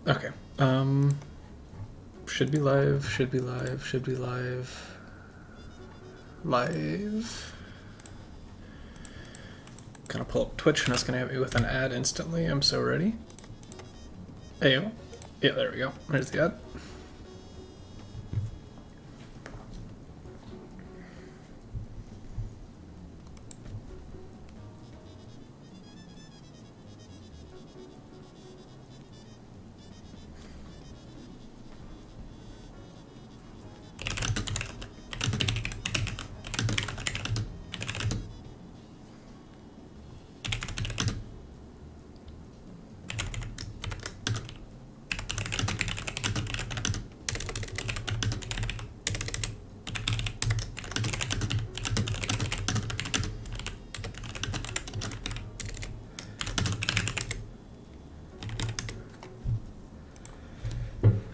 Okay. Should be live, should be live, should be live. Live. Gonna pull up Twitch and it's gonna hit me with an ad instantly. I'm so ready. Ayo. Yeah, there we go. There's the ad.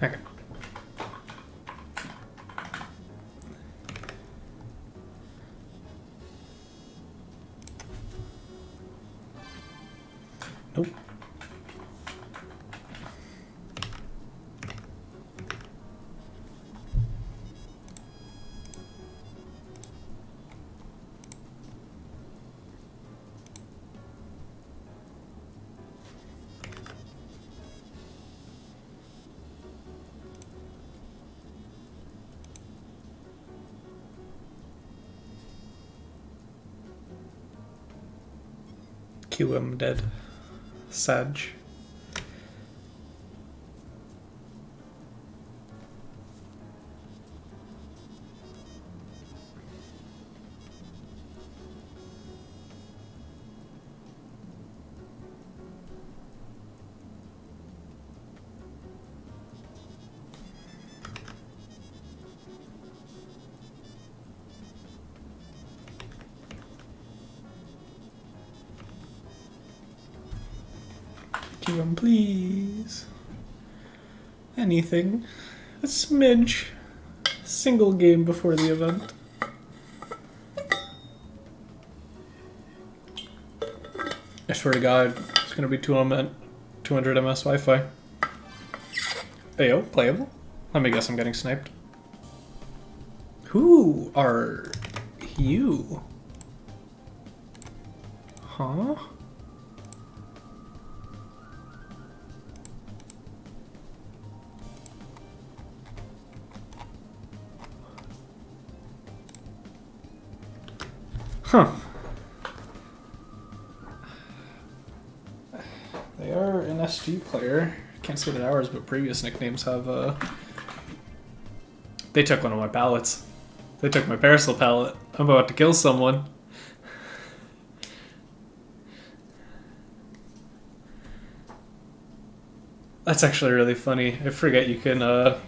Okay. Nope. QM dead. Sag. QM, please. Anything. A smidge. Single game before the event. I swear to God, it's gonna be 200 ms Wi-Fi. Ayo, playable. Let me guess I'm getting sniped. Who are you? Huh? Huh. They are an SG player. Can't say that ours, but previous nicknames have, They took one of my pallets. They took my parcel pallet. I'm about to kill someone. That's actually really funny. I forget you can,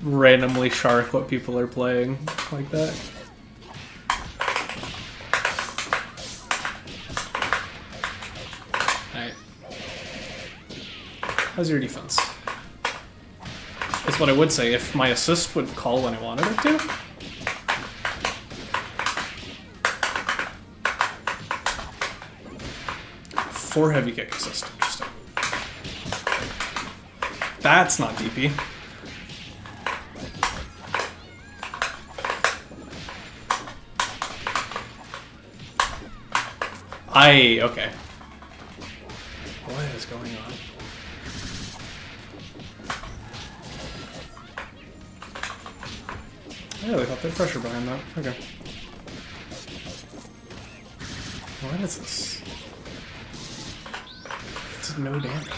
randomly shark what people are playing like that. Alright. How's your defense? That's what I would say if my assist would call when I wanted it to. Four heavy kick assist. Interesting. That's not DP. Okay. What is going on? I really thought there was pressure behind that. Okay. What is this? It's no damage.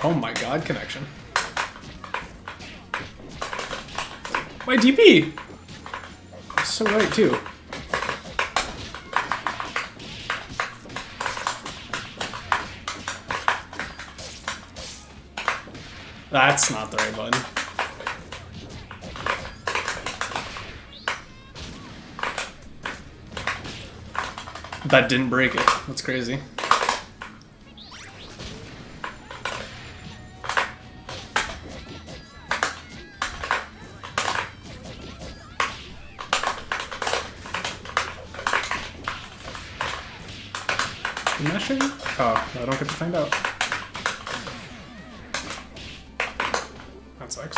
Oh my God, connection. My DP! So right, too. That's not the right button. That didn't break it. That's crazy. Meshing? Oh, I don't get to find out. That sucks.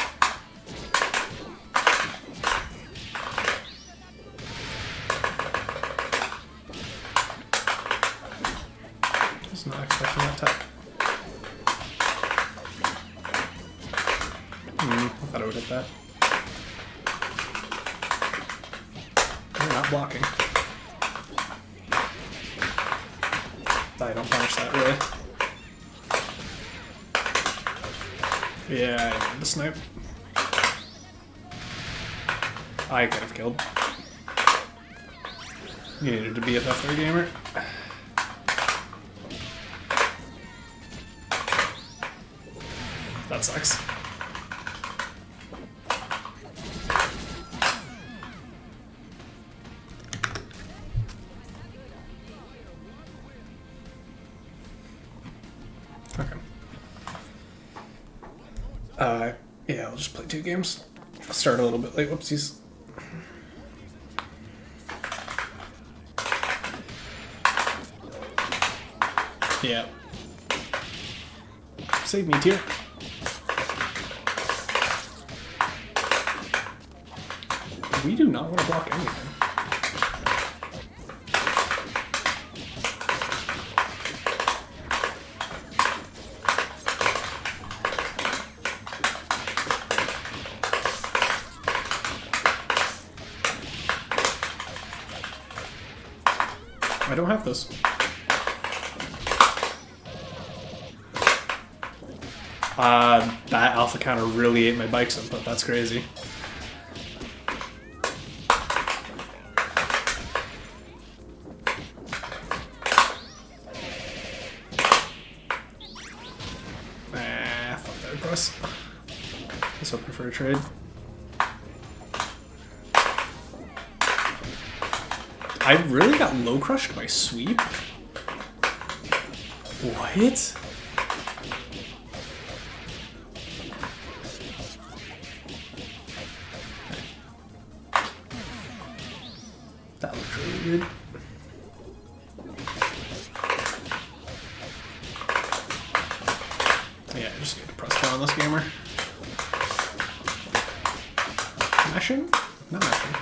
I was not expecting that tech. I thought I would hit that. You're not blocking. I don't punish that, really. Yeah, I need the snipe. I could have killed. You needed to be a tougher gamer. That sucks. Okay. Yeah, I'll just play 2 games. I'll start a little bit late. Whoopsies. Yeah. Save me, dear. We do not want to block anything. I don't have this. That alpha counter really ate my bike's input. That's crazy. Fuck that press. I was hoping for a trade. I really got low crushed by sweep? What? That looked really good. Yeah, I just need to press down on this gamer. Mashing? Not mashing.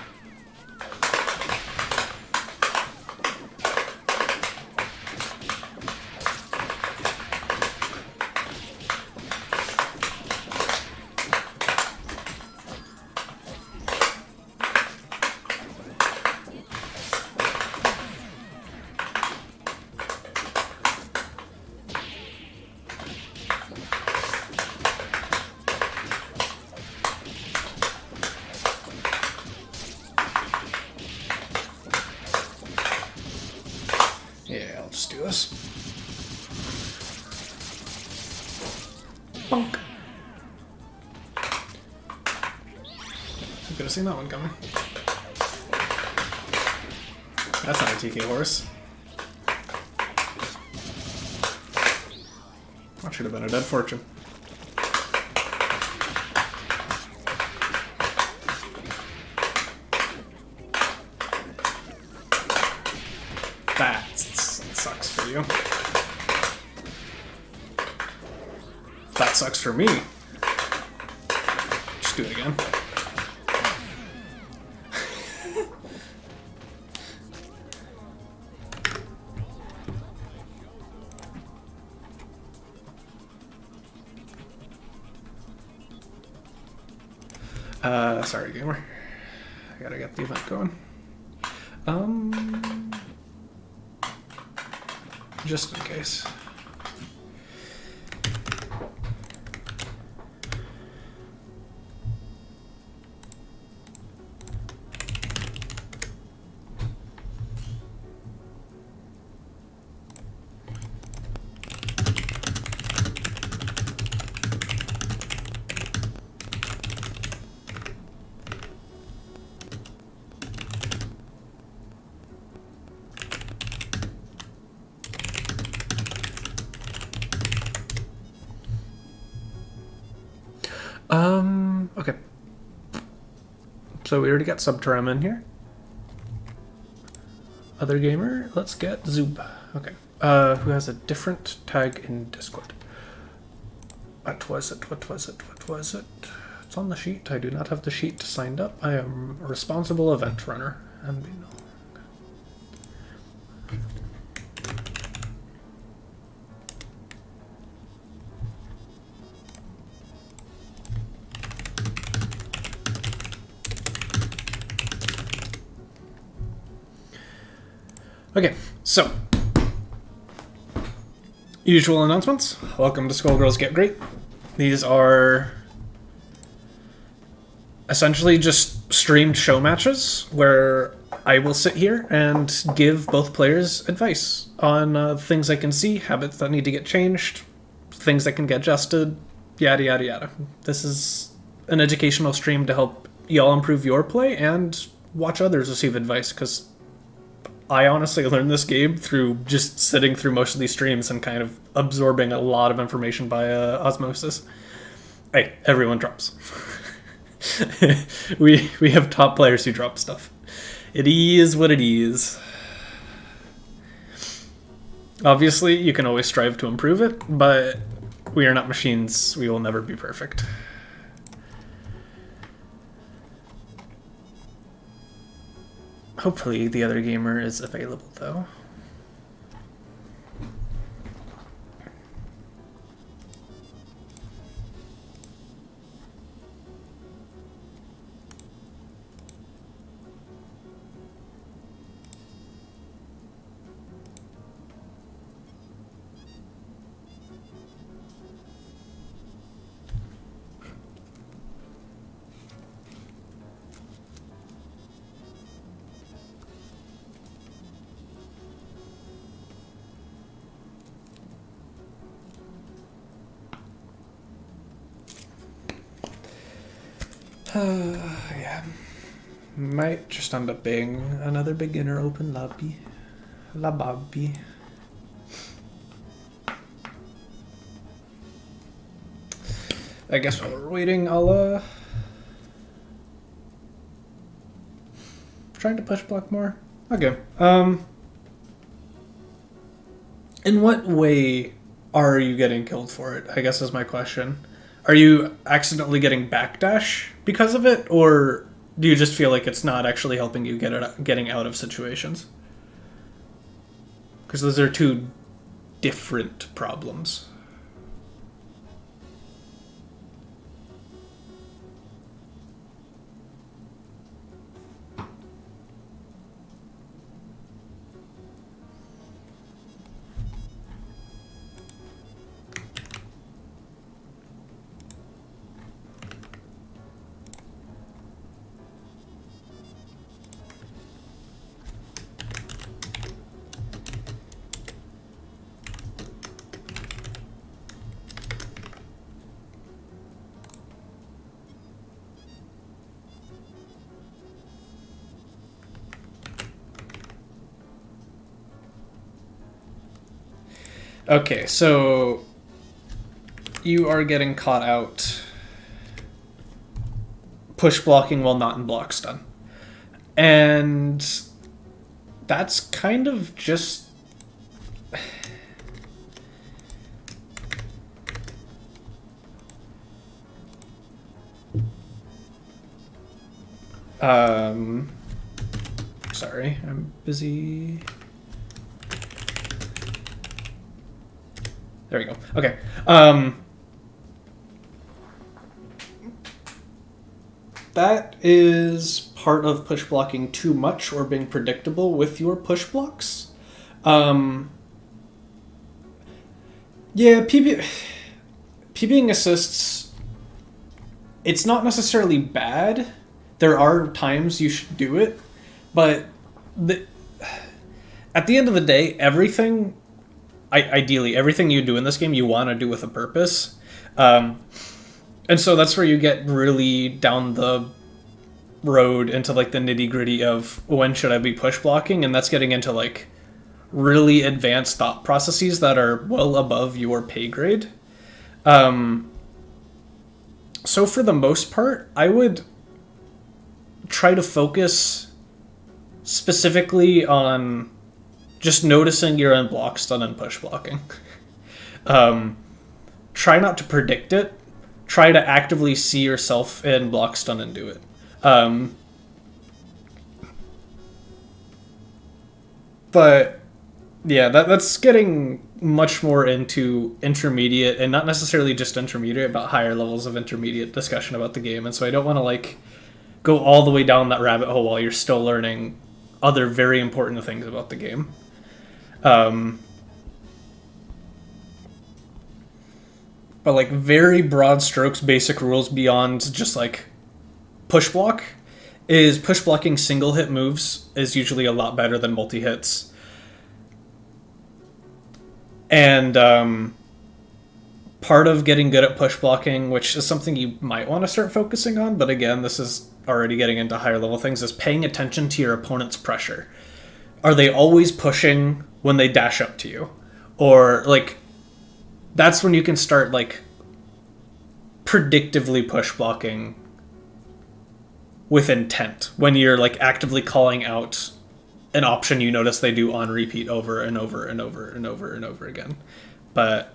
Yeah, I'll just do this. Bonk. I could have seen that one coming. That's not a TK horse. That should have been a dead fortune. That sucks for you. That sucks for me. Just do it again. Sorry, gamer. I gotta get the event going. Just in case. Okay. So we already got Subterem in here. Other gamer, let's get Zoob. Okay. who has a different tag in Discord. What was it? What was it? What was it? It's on the sheet. I do not have the sheet signed up. I am a responsible event runner. And we know. Okay, so usual announcements. Welcome to Skullgirls Get Gr8. These are essentially just streamed show matches where I will sit here and give both players advice on things I can see, habits that need to get changed, things that can get adjusted, yada yada yada. This is an educational stream to help y'all improve your play and watch others receive advice, because I honestly learned this game through just sitting through most of these streams and kind of absorbing a lot of information by osmosis. Hey, everyone drops. we have top players who drop stuff. It is what it is. Obviously, you can always strive to improve it, but we are not machines. We will never be perfect. Hopefully the other gamer is available, though. Yeah. Might just end up being another beginner open lobby. La Bobby. I guess while we're waiting, I'll trying to push block more. Okay. In what way are you getting killed for it? I guess is my question. Are you accidentally getting backdash because of it, or do you just feel like it's not actually helping you getting out of situations? Because those are two different problems. Okay, so you are getting caught out push blocking while not in block stun. And that's kind of just... sorry, I'm busy... There we go. Okay. That is part of push blocking too much or being predictable with your push blocks. Yeah, PBing assists, it's not necessarily bad. There are times you should do it, but at the end of the day, everything... Ideally, everything you do in this game, you want to do with a purpose. And so that's where you get really down the road into like the nitty-gritty of when should I be push blocking, and that's getting into like really advanced thought processes that are well above your pay grade. So for the most part, I would try to focus specifically on just noticing you're in block stun and push blocking. Try not to predict it. Try to actively see yourself in block stun and do it. But yeah, that's getting much more into intermediate, and not necessarily just intermediate, but higher levels of intermediate discussion about the game. And so I don't want to like go all the way down that rabbit hole while you're still learning other very important things about the game. But like very broad strokes, basic rules beyond just like push block is push blocking single hit moves is usually a lot better than multi hits. And part of getting good at push blocking, which is something you might want to start focusing on, but again, this is already getting into higher level things, is paying attention to your opponent's pressure. Are they always pushing when they dash up to you? Or like, that's when you can start like predictively push blocking with intent, when you're like actively calling out an option you notice they do on repeat over and over and over and over and over again. But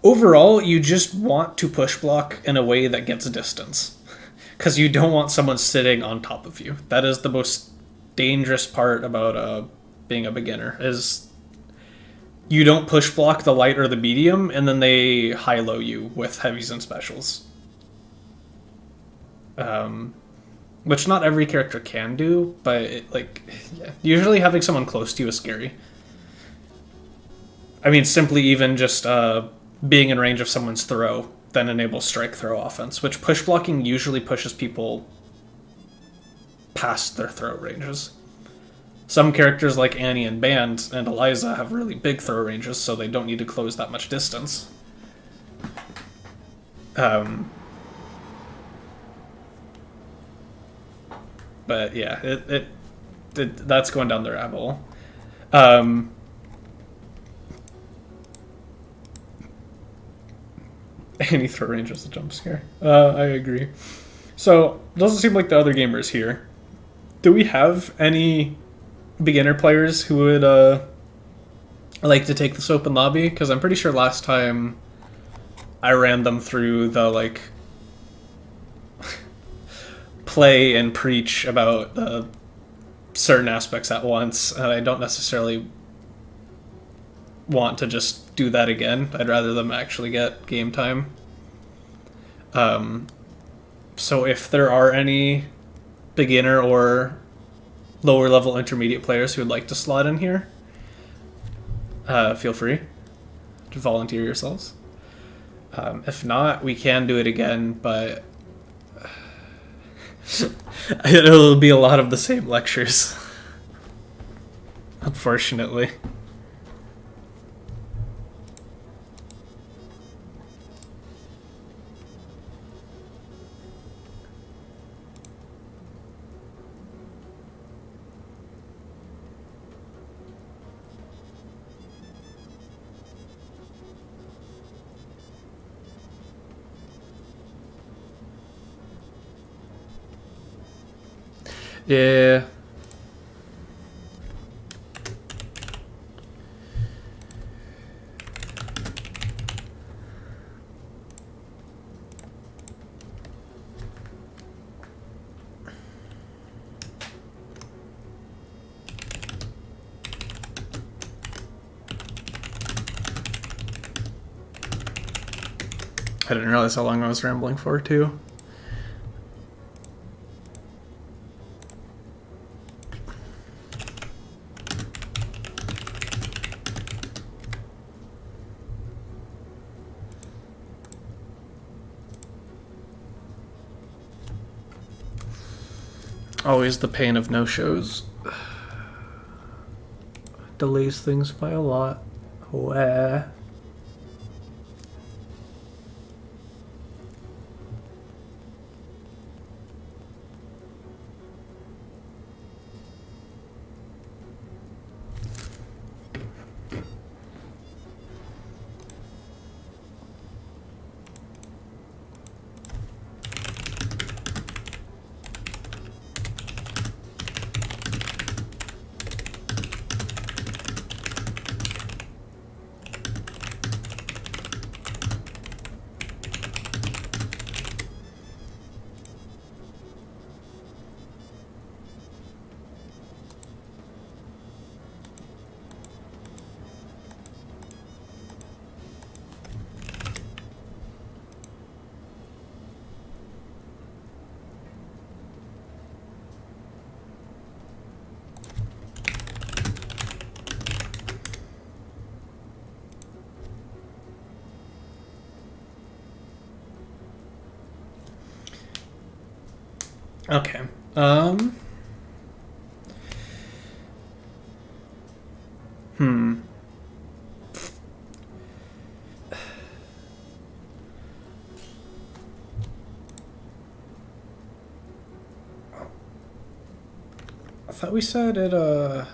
overall, you just want to push block in a way that gets distance, because you don't want someone sitting on top of you. That is the most dangerous part about being a beginner, is you don't push block the light or the medium, and then they high-low you with heavies and specials. Which not every character can do, but usually having someone close to you is scary. I mean, simply even just being in range of someone's throw then enables strike throw offense, which push blocking usually pushes people past their throw ranges. Some characters like Annie and Band and Eliza have really big throw ranges, so they don't need to close that much distance. But yeah, that's going down the rabbit hole. Any throw range is a jump scare. I agree. So, doesn't seem like the other gamers here. Do we have any beginner players who would like to take this open lobby? Because I'm pretty sure last time I ran them through the like play and preach about certain aspects at once, and I don't necessarily want to just do that again. I'd rather them actually get game time. So if there are any beginner or lower level intermediate players who would like to slot in here, feel free to volunteer yourselves. If not, we can do it again, but it'll be a lot of the same lectures, unfortunately. Yeah. I didn't realize how long I was rambling for, too. Always the pain of no-shows. Delays things by a lot. Wah. Okay. Hmm. I thought we said it, it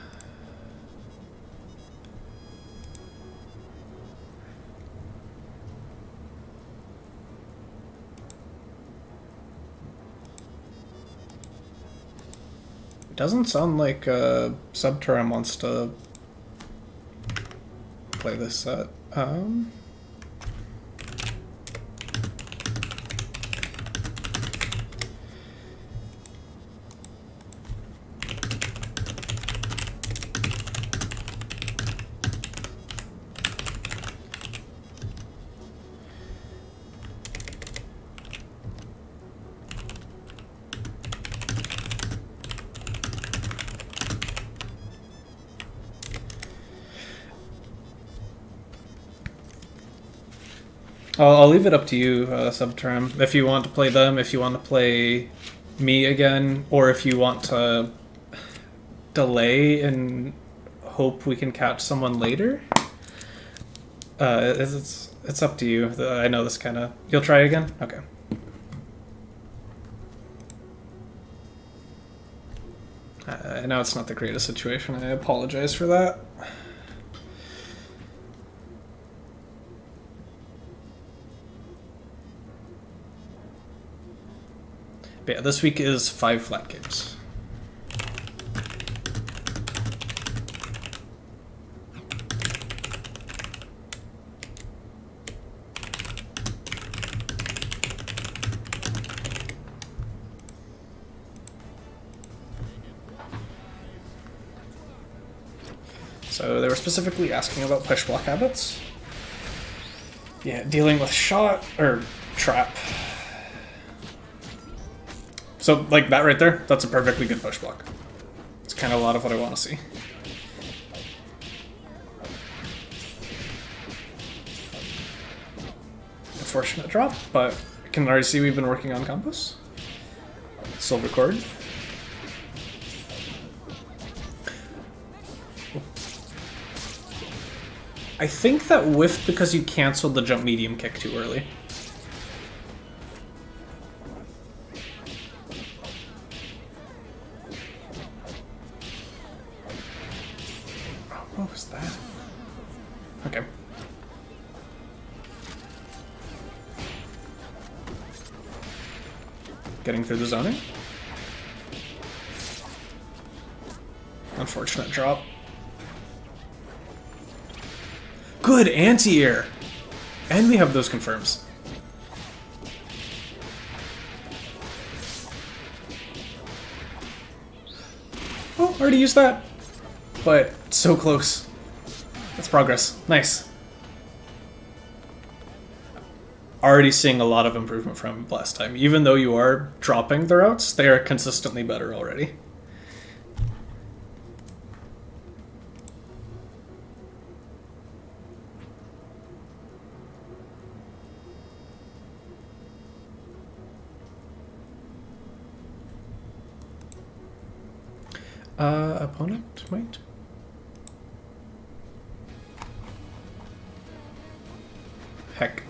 doesn't sound like, Subterra wants to play this set. I'll leave it up to you, Subterm. If you want to play them, if you want to play me again, or if you want to delay and hope we can catch someone later. It's up to you. I know this kind of... You'll try again? Okay. I know it's not the greatest situation. I apologize for that. But yeah, this week is 5 flat games. So they were specifically asking about push block habits. Yeah, dealing with shot or trap. So, like that right there, that's a perfectly good push block. It's kind of a lot of what I want to see. Unfortunate drop, but I can already see we've been working on combos. Silver cord. I think that whiffed because you canceled the jump medium kick too early. What was that? Okay. Getting through the zoning. Unfortunate drop. Good anti-air! And we have those confirms. Oh, already used that. But so close. That's progress. Nice. Already seeing a lot of improvement from last time. Even though you are dropping the routes, they are consistently better already. Opponent might. Heck.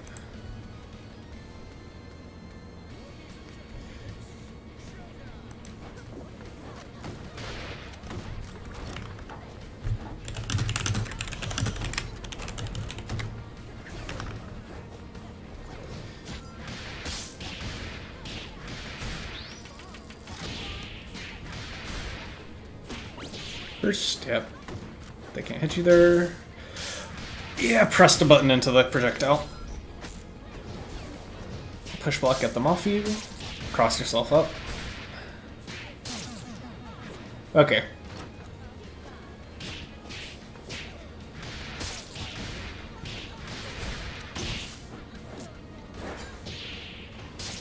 First step. They can't hit you there. Yeah, press the button into the projectile. Push block, get them off you. Cross yourself up. Okay.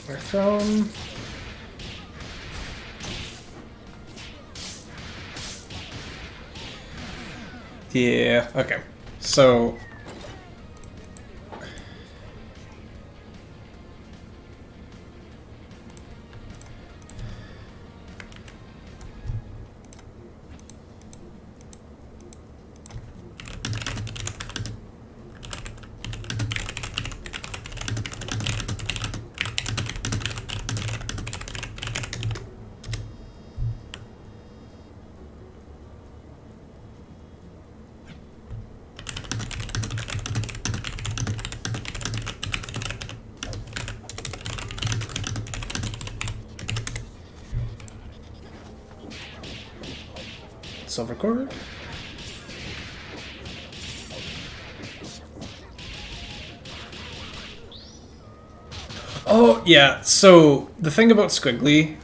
We're thrown. Yeah, okay. So... silver cord. Oh, yeah, so the thing about Squiggly,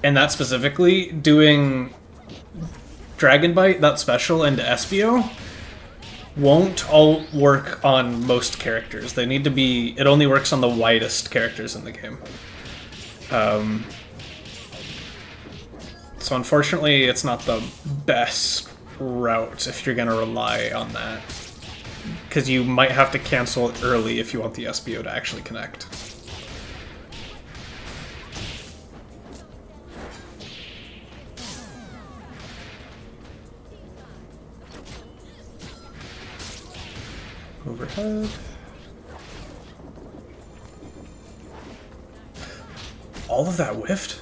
and that specifically, doing Dragon Bite, that special, and Espio, won't all work on most characters. They need to be... It only works on the widest characters in the game. So unfortunately, it's not the best route if you're going to rely on that. Because you might have to cancel it early if you want the SBO to actually connect. Overhead. All of that whiffed?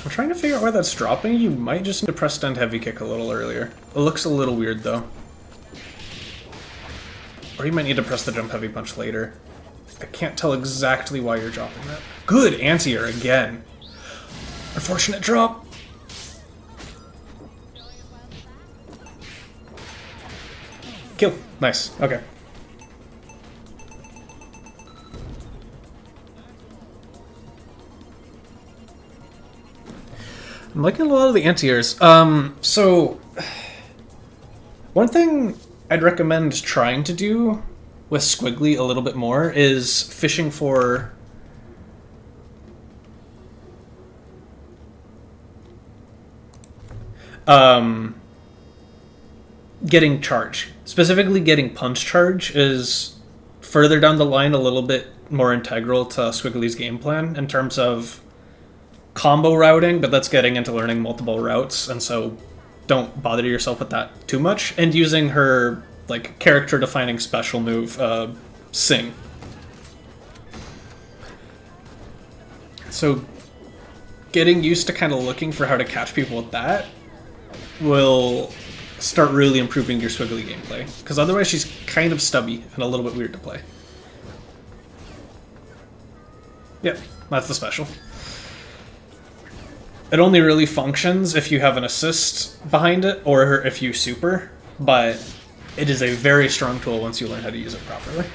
I'm trying to figure out why that's dropping. You might just need to press stand heavy kick a little earlier. It looks a little weird though. Or you might need to press the jump heavy punch later. I can't tell exactly why you're dropping that. Good anti-air again. Unfortunate drop. Kill. Nice. Okay. I'm liking a lot of the anti-airs. So one thing I'd recommend trying to do with Squiggly a little bit more is fishing for getting charge. Specifically getting punch charge is further down the line a little bit more integral to Squiggly's game plan in terms of combo routing, but that's getting into learning multiple routes, and so don't bother yourself with that too much. And using her like character defining special move, Sing. So getting used to kind of looking for how to catch people with that will start really improving your Squiggly gameplay, because otherwise she's kind of stubby and a little bit weird to play. Yep, that's the special. It only really functions if you have an assist behind it or if you super, but it is a very strong tool once you learn how to use it properly.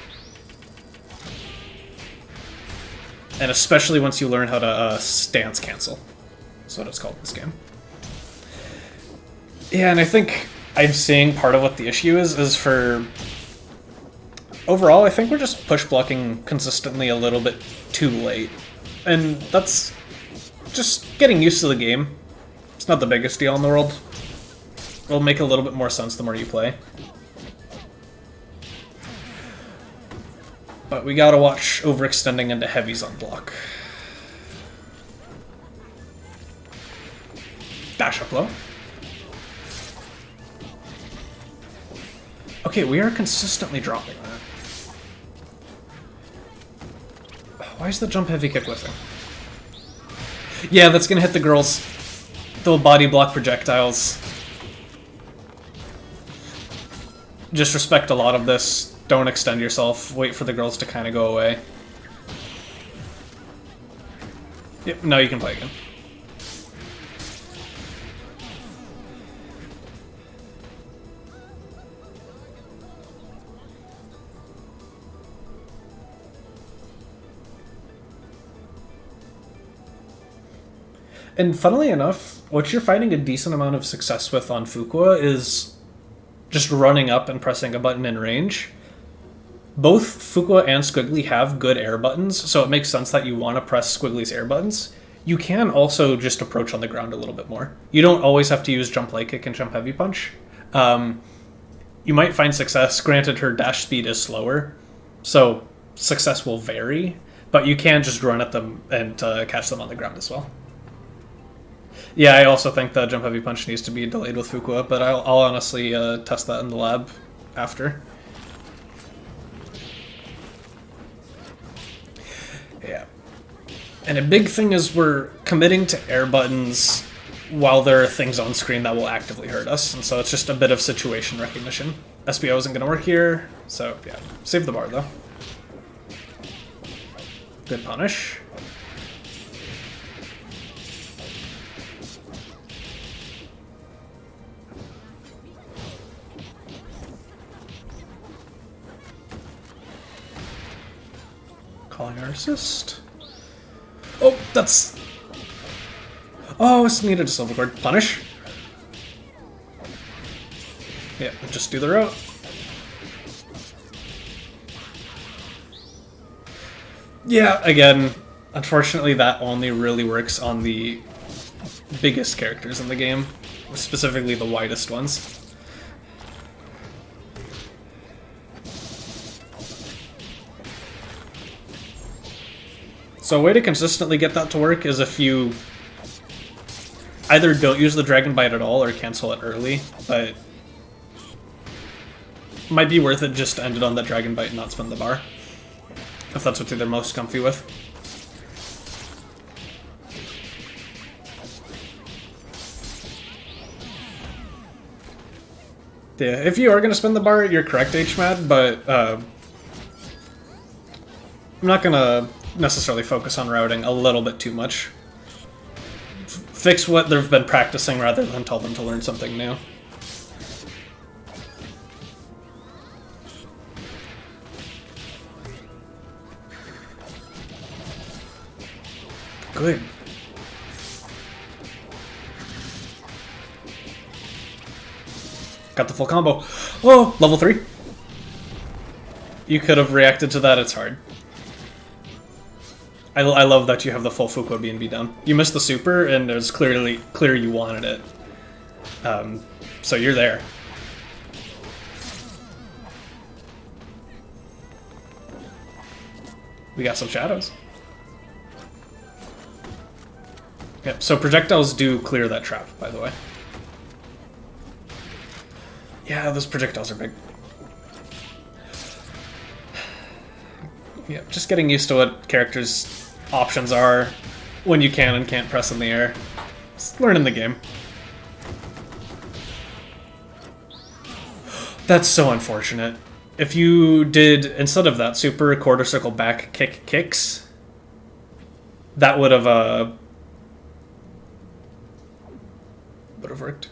And especially once you learn how to stance cancel. That's what it's called in this game. Yeah, and I think I'm seeing part of what the issue is for... Overall, I think we're just push blocking consistently a little bit too late. And that's just getting used to the game. It's not the biggest deal in the world. It'll make a little bit more sense the more you play. But we gotta watch overextending into heavies on block. Dash up low. Okay, we are consistently dropping that. Why is the jump heavy kick whiffing? Yeah, that's gonna hit the girls. They'll body block projectiles. Just respect a lot of this. Don't extend yourself. Wait for the girls to kind of go away. Yep, now you can play again. And funnily enough, what you're finding a decent amount of success with on Fuqua is just running up and pressing a button in range. Both Fuqua and Squiggly have good air buttons, so it makes sense that you want to press Squiggly's air buttons. You can also just approach on the ground a little bit more. You don't always have to use jump light kick and jump heavy punch. You might find success. Granted, her dash speed is slower, so success will vary, but you can just run at them and catch them on the ground as well. Yeah, I also think the jump heavy punch needs to be delayed with Fuqua, but I'll honestly test that in the lab after. Yeah. And a big thing is we're committing to air buttons while there are things on screen that will actively hurt us, and so it's just a bit of situation recognition. SBO isn't going to work here, so yeah. Save the bar, though. Good punish. Calling our assist. Oh, that's... Oh, it's needed a silver cord. Punish. Yeah, just do the route. Yeah, again, unfortunately that only really works on the biggest characters in the game, specifically the widest ones. So a way to consistently get that to work is if you either don't use the Dragon Bite at all or cancel it early, but it might be worth it just to end it on that Dragon Bite and not spin the bar, if that's what they're most comfy with. Yeah, if you are going to spin the bar, you're correct, HMAD, but I'm not going to necessarily focus on routing a little bit too much. Fix what they've been practicing rather than tell them to learn something new. Good. Got the full combo. Oh, level 3. You could have reacted to that, it's hard. I love that you have the full Fuko B&B down. You missed the super, and it was clearly clear you wanted it. So you're there. We got some shadows. Yep, so projectiles do clear that trap, by the way. Yeah, those projectiles are big. Yeah, just getting used to what characters' options are when you can and can't press in the air. Just learning the game. That's so unfortunate. If you did, instead of that super quarter circle back kick kicks, that would have worked.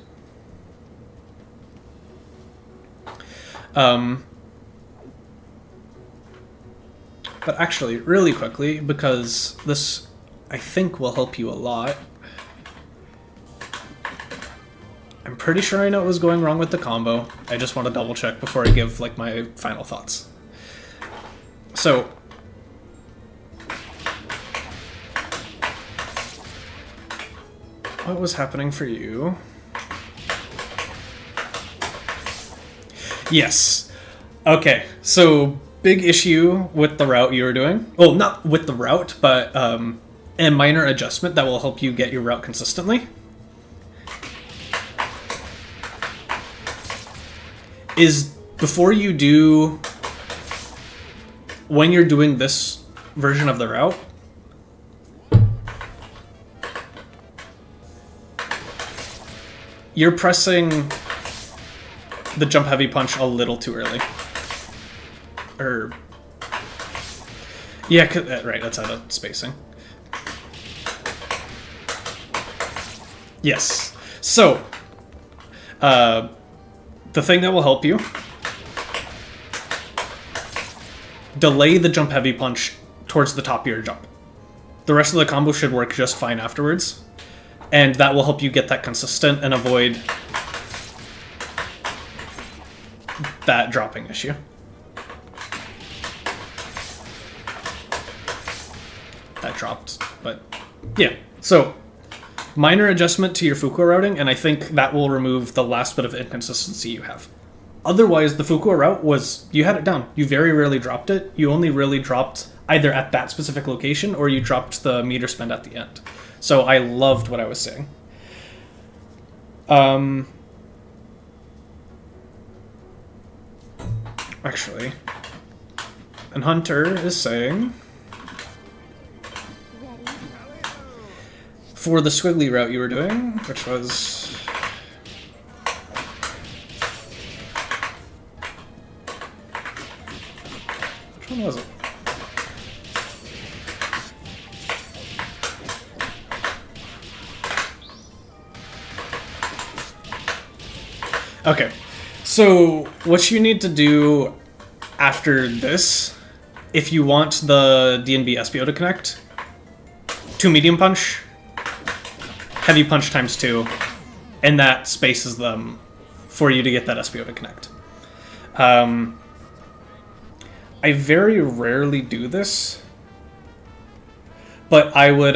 But actually, really quickly, because this, I think, will help you a lot. I'm pretty sure I know what was going wrong with the combo. I just want to double check before I give, like, my final thoughts. So, what was happening for you? Yes. Okay, so big issue with the route you were doing. Well, not with the route, but a minor adjustment that will help you get your route consistently. Is before you do, when you're doing this version of the route, you're pressing the jump heavy punch a little too early. Or, yeah, right, that's out of spacing. Yes. So, the thing that will help you, delay the jump heavy punch towards the top of your jump. The rest of the combo should work just fine afterwards, and that will help you get that consistent and avoid that dropping issue. That dropped, but yeah. So, minor adjustment to your Fuko routing, and I think that will remove the last bit of inconsistency you have. Otherwise, the Fuko route was, you had it down. You very rarely dropped it. You only really dropped either at that specific location or you dropped the meter spend at the end. So I loved what I was saying. Actually, and Hunter is saying, for the squiggly route you were doing, which was... Which one was it? Okay, so what you need to do after this if you want the D&B SBO to connect, 2 medium punch, heavy punch times 2, and that spaces them for you to get that SBO to connect. I very rarely do this, but I would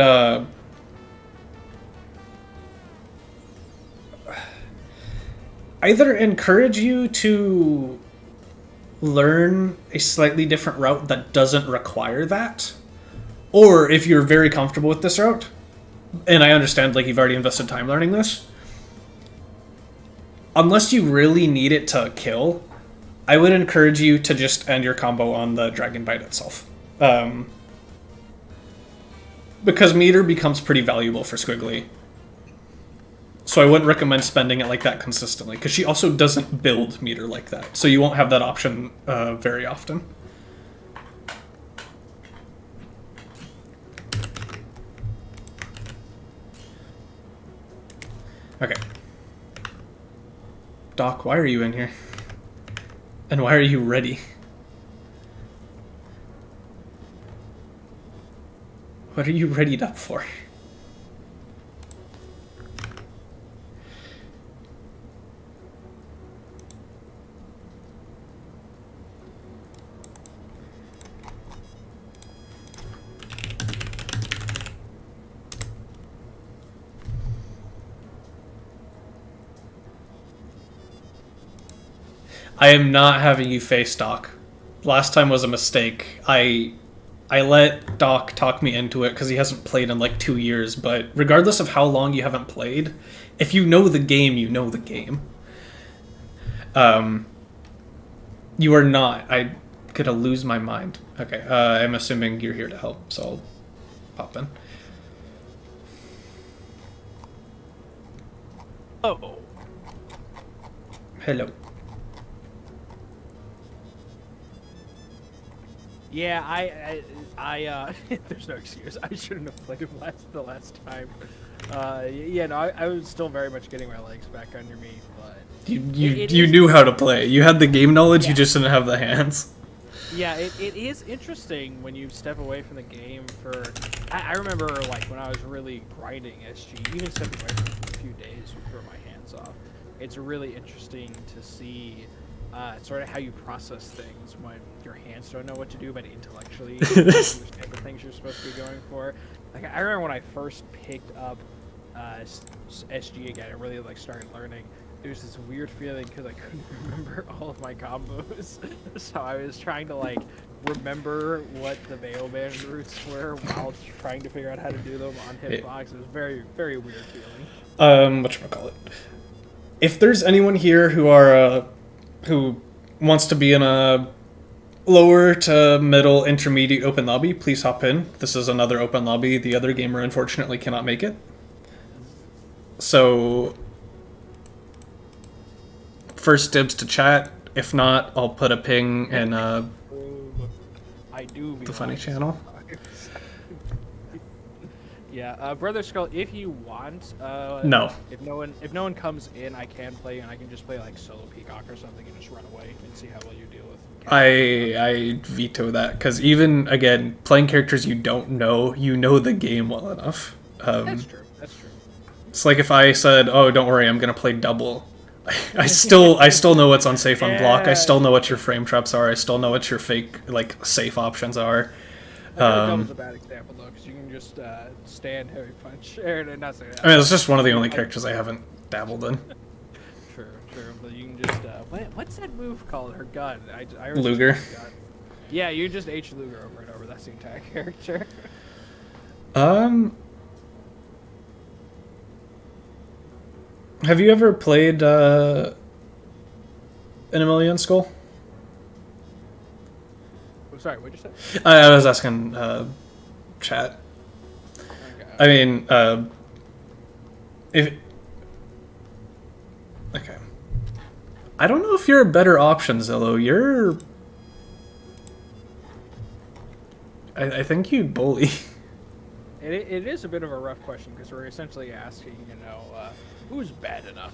either encourage you to learn a slightly different route that doesn't require that, or if you're very comfortable with this route, and I understand like you've already invested time learning this, unless you really need it to kill, I would encourage you to just end your combo on the Dragon Bite itself. Because meter becomes pretty valuable for Squiggly. So I wouldn't recommend spending it like that consistently, because she also doesn't build meter like that, so you won't have that option very often. Okay. Doc, why are you in here? And why are you ready? What are you readied up for? I am not having you face Doc. Last time was a mistake. I let Doc talk me into it because he hasn't played in like 2 years, but regardless of how long you haven't played, if you know the game, you know the game. You are not. I'm gonna lose my mind. Okay, I'm assuming you're here to help, so I'll pop in. Oh. Hello. Yeah, I there's no excuse. I shouldn't have played him the last time. Yeah, no, I was still very much getting my legs back under me, but you knew how to play. You had the game knowledge, yeah. You just didn't have the hands. Yeah, it is interesting when you step away from the game for... I remember, like, when I was really grinding SG, even stepping away from it for a few days before my hands off, it's really interesting to see sort of how you process things when your hands don't know what to do, but intellectually you understand the things you're supposed to be going for. Like, I remember when I first picked up SG again and really, like, started learning, there was this weird feeling because I couldn't remember all of my combos. So I was trying to, like, remember what the Mailman routes were while trying to figure out how to do them on Hitbox. It was very, very weird feeling. Whatchamacallit. If there's anyone here who wants to be in a lower to middle intermediate open lobby, please hop in. This is another open lobby. The other gamer unfortunately cannot make it. So... first dibs to chat. If not, I'll put a ping in the funny channel. Yeah, Brother Skull, if you want, no. If no one comes in, I can play, and I can just play like solo Peacock or something and just run away and see how well you deal with. I veto that, because even again, playing characters you don't know, you know the game well enough. That's true. That's true. It's like if I said, "Oh, don't worry, I'm gonna play double." I still know what's unsafe on block. I still know what your frame traps are. I still know what your fake like safe options are. Double's a bad example though, because you can just stand heavy punch. Or not say that. I mean, it's just one of the only characters I haven't dabbled in. True. But you can just what's that move called? Her gun. I Luger. Gun. Yeah, you just H Luger over and over. That's the entire character. Have you ever played an Emilion Skull? Sorry, what'd you say? I was asking chat. Okay. I mean, if... okay. I don't know if you're a better option, Zillow. You're... I think you bully. It is a bit of a rough question, because we're essentially asking, who's bad enough?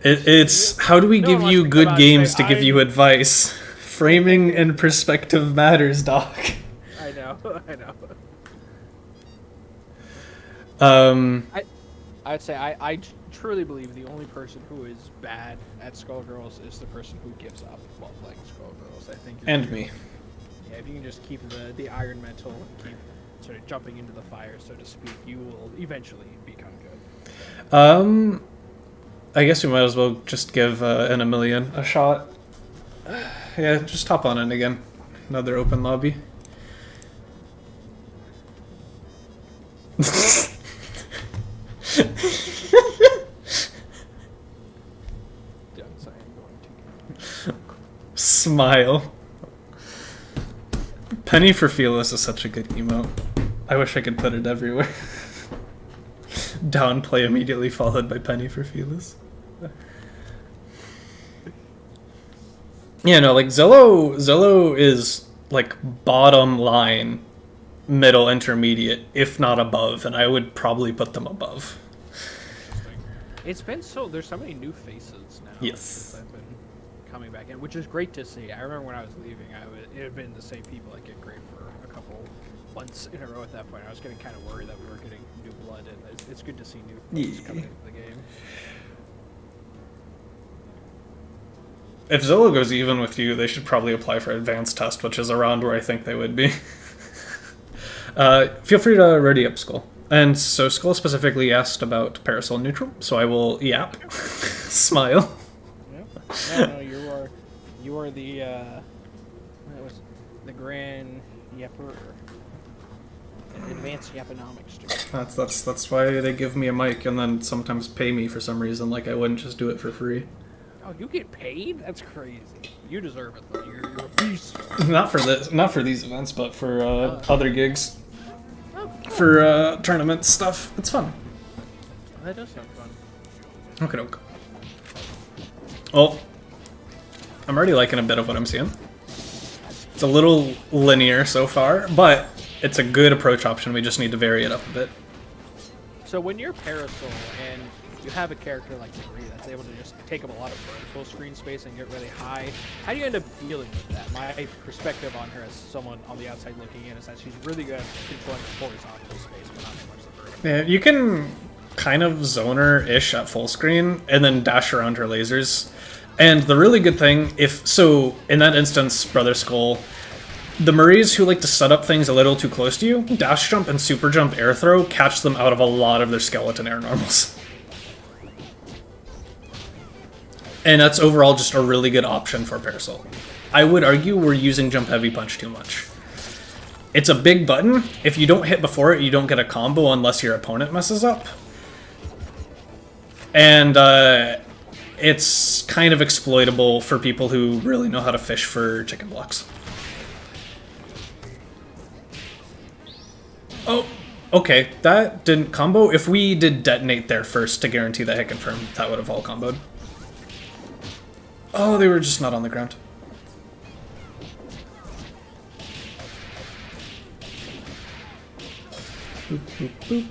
It's how do we give you good games to give you advice? Framing and perspective matters, Doc. I know, I know. I'd say I truly believe the only person who is bad at Skullgirls is the person who gives up while playing Skullgirls. I think. And me. Yeah, if you can just keep the iron mental and keep sort of jumping into the fire, so to speak, you will eventually become good. I guess we might as well just give an a million a shot. Yeah, just hop on in again. Another open lobby. Smile. Penny for Fearless is such a good emote. I wish I could put it everywhere. Downplay immediately followed by Penny for Fearless. Yeah, no, like Zillow is like bottom line, middle intermediate, if not above, and I would probably put them above. It's been there's so many new faces now. Yes. Since I've been coming back in, which is great to see. I remember when I was leaving, it had been the same people at Get Gr8 for a couple months in a row at that point. I was getting kind of worried that we were getting new blood, and it's good to see new folks coming into the game. If Zillow goes even with you, they should probably apply for advanced test, which is around where I think they would be. Feel free to ready up Skull. And so Skull specifically asked about Parasol Neutral, so I will yap. Smile. Yep. No, you are the what was it? The Grand Yapper. Advanced Yaponomics. That's why they give me a mic and then sometimes pay me for some reason, like I wouldn't just do it for free. Oh, you get paid? That's crazy. You deserve it though. You're a beast. Not for these events, but for other gigs. Oh, cool. For tournament stuff. It's fun. That does sound fun. Okay, doke. Well, I'm already liking a bit of what I'm seeing. It's a little linear so far, but it's a good approach option. We just need to vary it up a bit. So when you're Parasol and you have a character like Gr8 that's able to just take up a lot of vertical screen space and get really high, how do you end up dealing with that? My perspective on her as someone on the outside looking in is that she's really good at controlling the horizontal space, but not so much the vertical. Yeah, you can kind of zone her-ish at full screen and then dash around her lasers. And the really good thing, in that instance, Brother Skull, the Maries who like to set up things a little too close to you, dash jump and super jump air throw catch them out of a lot of their skeleton air normals. And that's overall just a really good option for Parasol. I would argue we're using Jump Heavy Punch too much. It's a big button. If you don't hit before it, you don't get a combo unless your opponent messes up. And it's kind of exploitable for people who really know how to fish for chicken blocks. Oh, okay, that didn't combo. If we did detonate there first to guarantee that hit confirm, that would have all comboed. Oh, they were just not on the ground. Boop, boop, boop.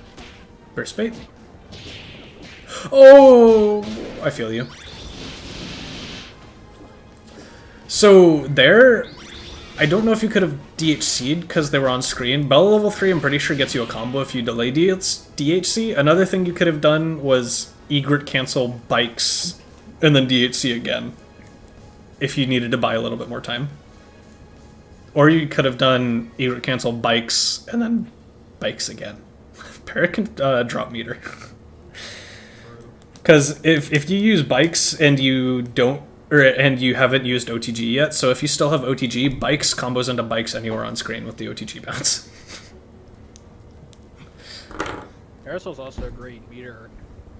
Burst bait. Oh, I feel you. So there, I don't know if you could have DHC'd because they were on screen. Bella level 3, I'm pretty sure gets you a combo if you delay DHC. Another thing you could have done was egret cancel bikes and then DHC again if you needed to buy a little bit more time. Or you could have done egret cancel bikes and then bikes again. Para can drop meter. Because if you use bikes and you don't, and you haven't used OTG yet, so if you still have OTG, bikes combos into bikes anywhere on screen with the OTG bounce. Parasol's also a great meter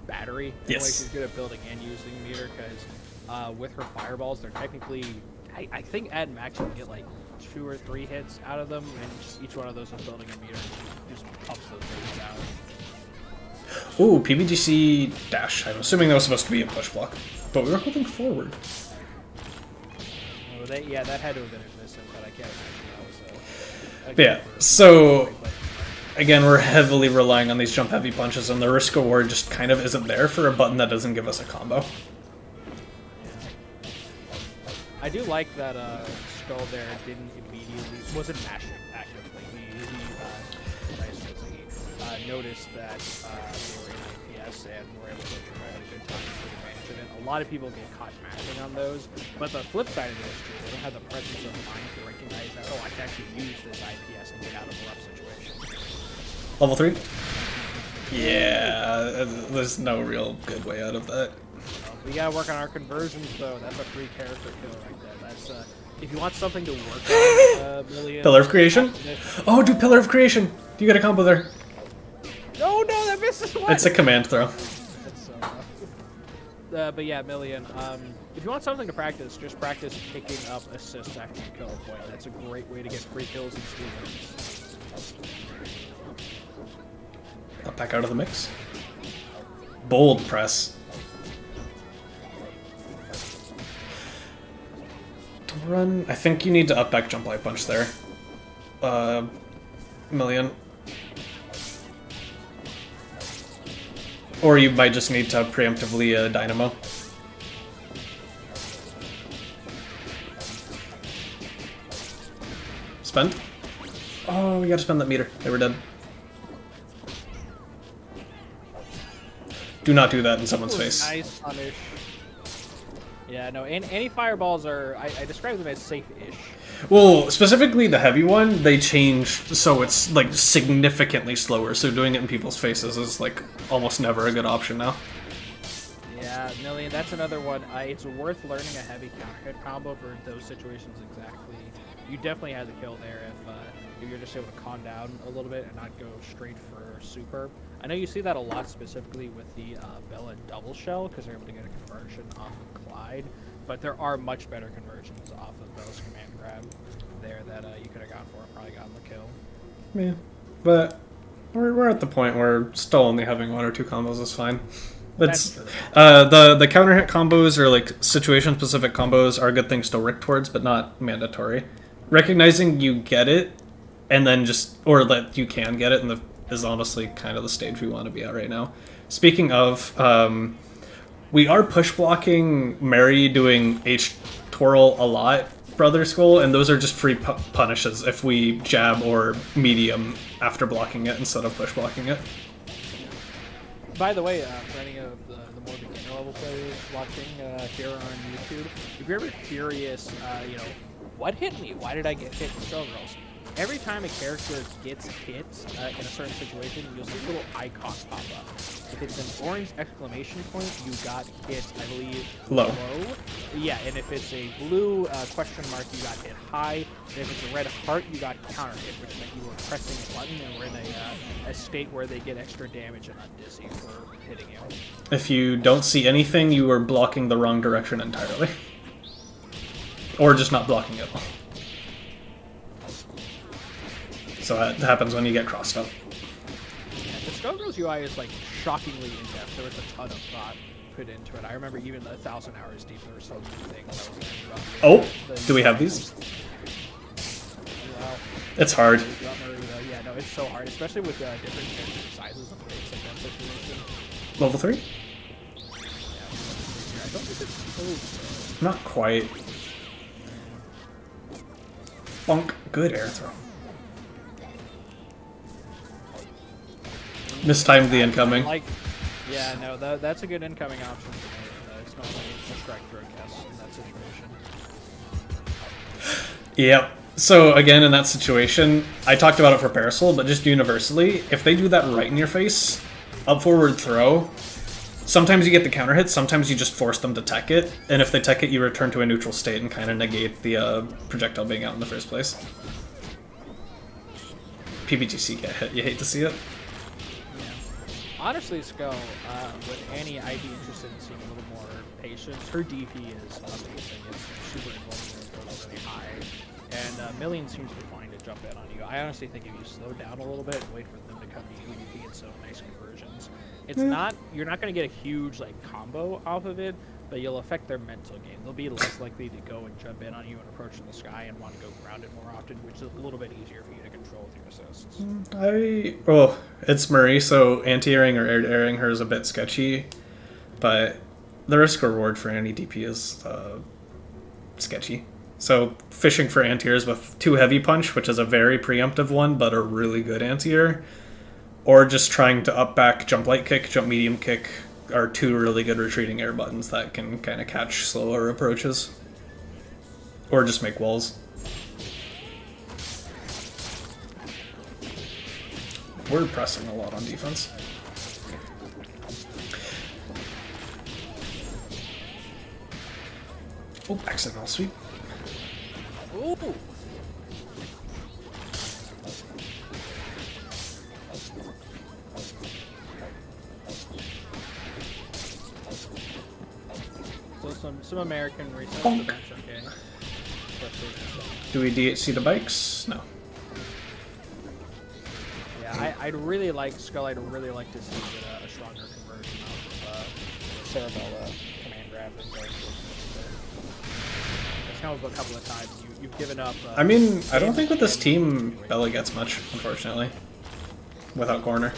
battery. Yes. She's good at building and using meter because with her fireballs, they're technically, I think at max you can get like 2 or 3 hits out of them, and just each one of those is building a meter. Just pops those things out. Ooh, PBGC dash. I'm assuming that was supposed to be a push block, but we were holding forward. Oh, that had to have been innocent, but I can't imagine that was Yeah, so again, we're heavily relying on these jump heavy punches, and the risk reward just kind of isn't there for a button that doesn't give us a combo. do like that Skull there wasn't mashing actively. He noticed that they were in IPS and were able to provide a good time to take advantage of it. A lot of people get caught mashing on those, but the flip side of it is true. They don't have the presence of mind to recognize that, oh, I can actually use this IPS and get out of a rough situation. Level 3? Yeah, there's no real good way out of that. We gotta work on our conversions, though. That's a free character kill right there. That's if you want something to work on, Million. Pillar of Creation? Oh, do Pillar of Creation! You got a combo there. No, that misses one! It's a command throw. That's so rough. But yeah, Million, if you want something to practice, just practice picking up assists after you kill a point. That's a great way to get free kills and steal wins. Up back out of the mix. Bold press. Run. I think you need to up back jump light punch there. Million. Or you might just need to preemptively dynamo. Spend? Oh, we gotta spend that meter. They were dead. Do not do that in someone's face. Nice punish. Yeah, no, any fireballs are, I describe them as safe-ish. Well, specifically the heavy one, they changed so it's like significantly slower, so doing it in people's faces is like almost never a good option now. Yeah, Million, that's another one. It's worth learning a heavy counter hit combo for those situations exactly. You definitely had the kill there if you're just able to calm down a little bit and not go straight for super. I know you see that a lot specifically with the Bella double shell because they're able to get a conversion off of Clyde, but there are much better conversions off of Bella's command grab there that you could have gone for and probably gotten the kill. Yeah, but we're at the point where still only having one or two combos is fine. It's the counter hit combos or like situation specific combos are good things to work towards, but not mandatory. Recognizing you get it, and then just or that you can get it, is honestly kind of the stage we want to be at right now. Speaking of, we are push blocking Mary doing H twirl a lot, Brother Skull, and those are just free punishes if we jab or medium after blocking it instead of push blocking it. By the way, for any of the more beginner level players watching here on YouTube, if you're ever curious, what hit me? Why did I get hit in Skullgirls? Every time a character gets hit in a certain situation, you'll see a little icon pop up. If it's an orange exclamation point, you got hit, I believe, low. Yeah, and if it's a blue question mark, you got hit high. And if it's a red heart, you got counter hit, which meant you were pressing a button and were in a state where they get extra damage and undizzy for hitting you. If you don't see anything, you are blocking the wrong direction entirely. Or just not blocking at all. So that happens when you get crossed up. Yeah, the Skullgirls UI is like shockingly in-depth. There was a ton of thought put into it. I remember even 1,000 hours deep or so things. Oh, do we have these? Well, it's hard. Yeah, no, it's so hard, especially with different sizes of things like that situation. Level 3? Yeah, I don't think it's close. Not quite. Bonk. Good air throw. Mistimed the incoming. Yeah, no, that's a good incoming option. It's not like a strike through a guess in that situation. Yep. So again, in that situation, I talked about it for Parasol, but just universally, if they do that right in your face, up forward throw, sometimes you get the counter hit, sometimes you just force them to tech it, and if they tech it, you return to a neutral state and kind of negate the projectile being out in the first place. PBGC get hit. You hate to see it. Honestly, Skull, with Annie, I'd be interested in seeing a little more patience. Her DP is amazing. It's super involved. It goes really high. And Million seems to be wanting to jump in on you. I honestly think if you slow down a little bit and wait for them to come to you, you can get some nice conversions. It's not, you're not going to get a huge like combo off of it, but you'll affect their mental game. They'll be less likely to go and jump in on you and approach from the sky and want to go grounded more often, which is a little bit easier for you to control with your assists. It's Murray, so anti-airing or air-airing her is a bit sketchy, but the risk reward for any DP is sketchy. So fishing for anti-airs with 2 heavy punch, which is a very preemptive one, but a really good anti-air, or just trying to up back, jump light kick, jump medium kick, are 2 really good retreating air buttons that can kind of catch slower approaches. Or just make walls. We're pressing a lot on defense. Oh, accidental sweep. Ooh. So some American research. Okay. Do we DHC the bikes? No. Yeah, I'd really like Skull. I'd really like to see a stronger conversion of Cerebella command grab and going It's come up a couple of times. You've given up. I mean, I don't think with this team Bella gets much, unfortunately, without corner.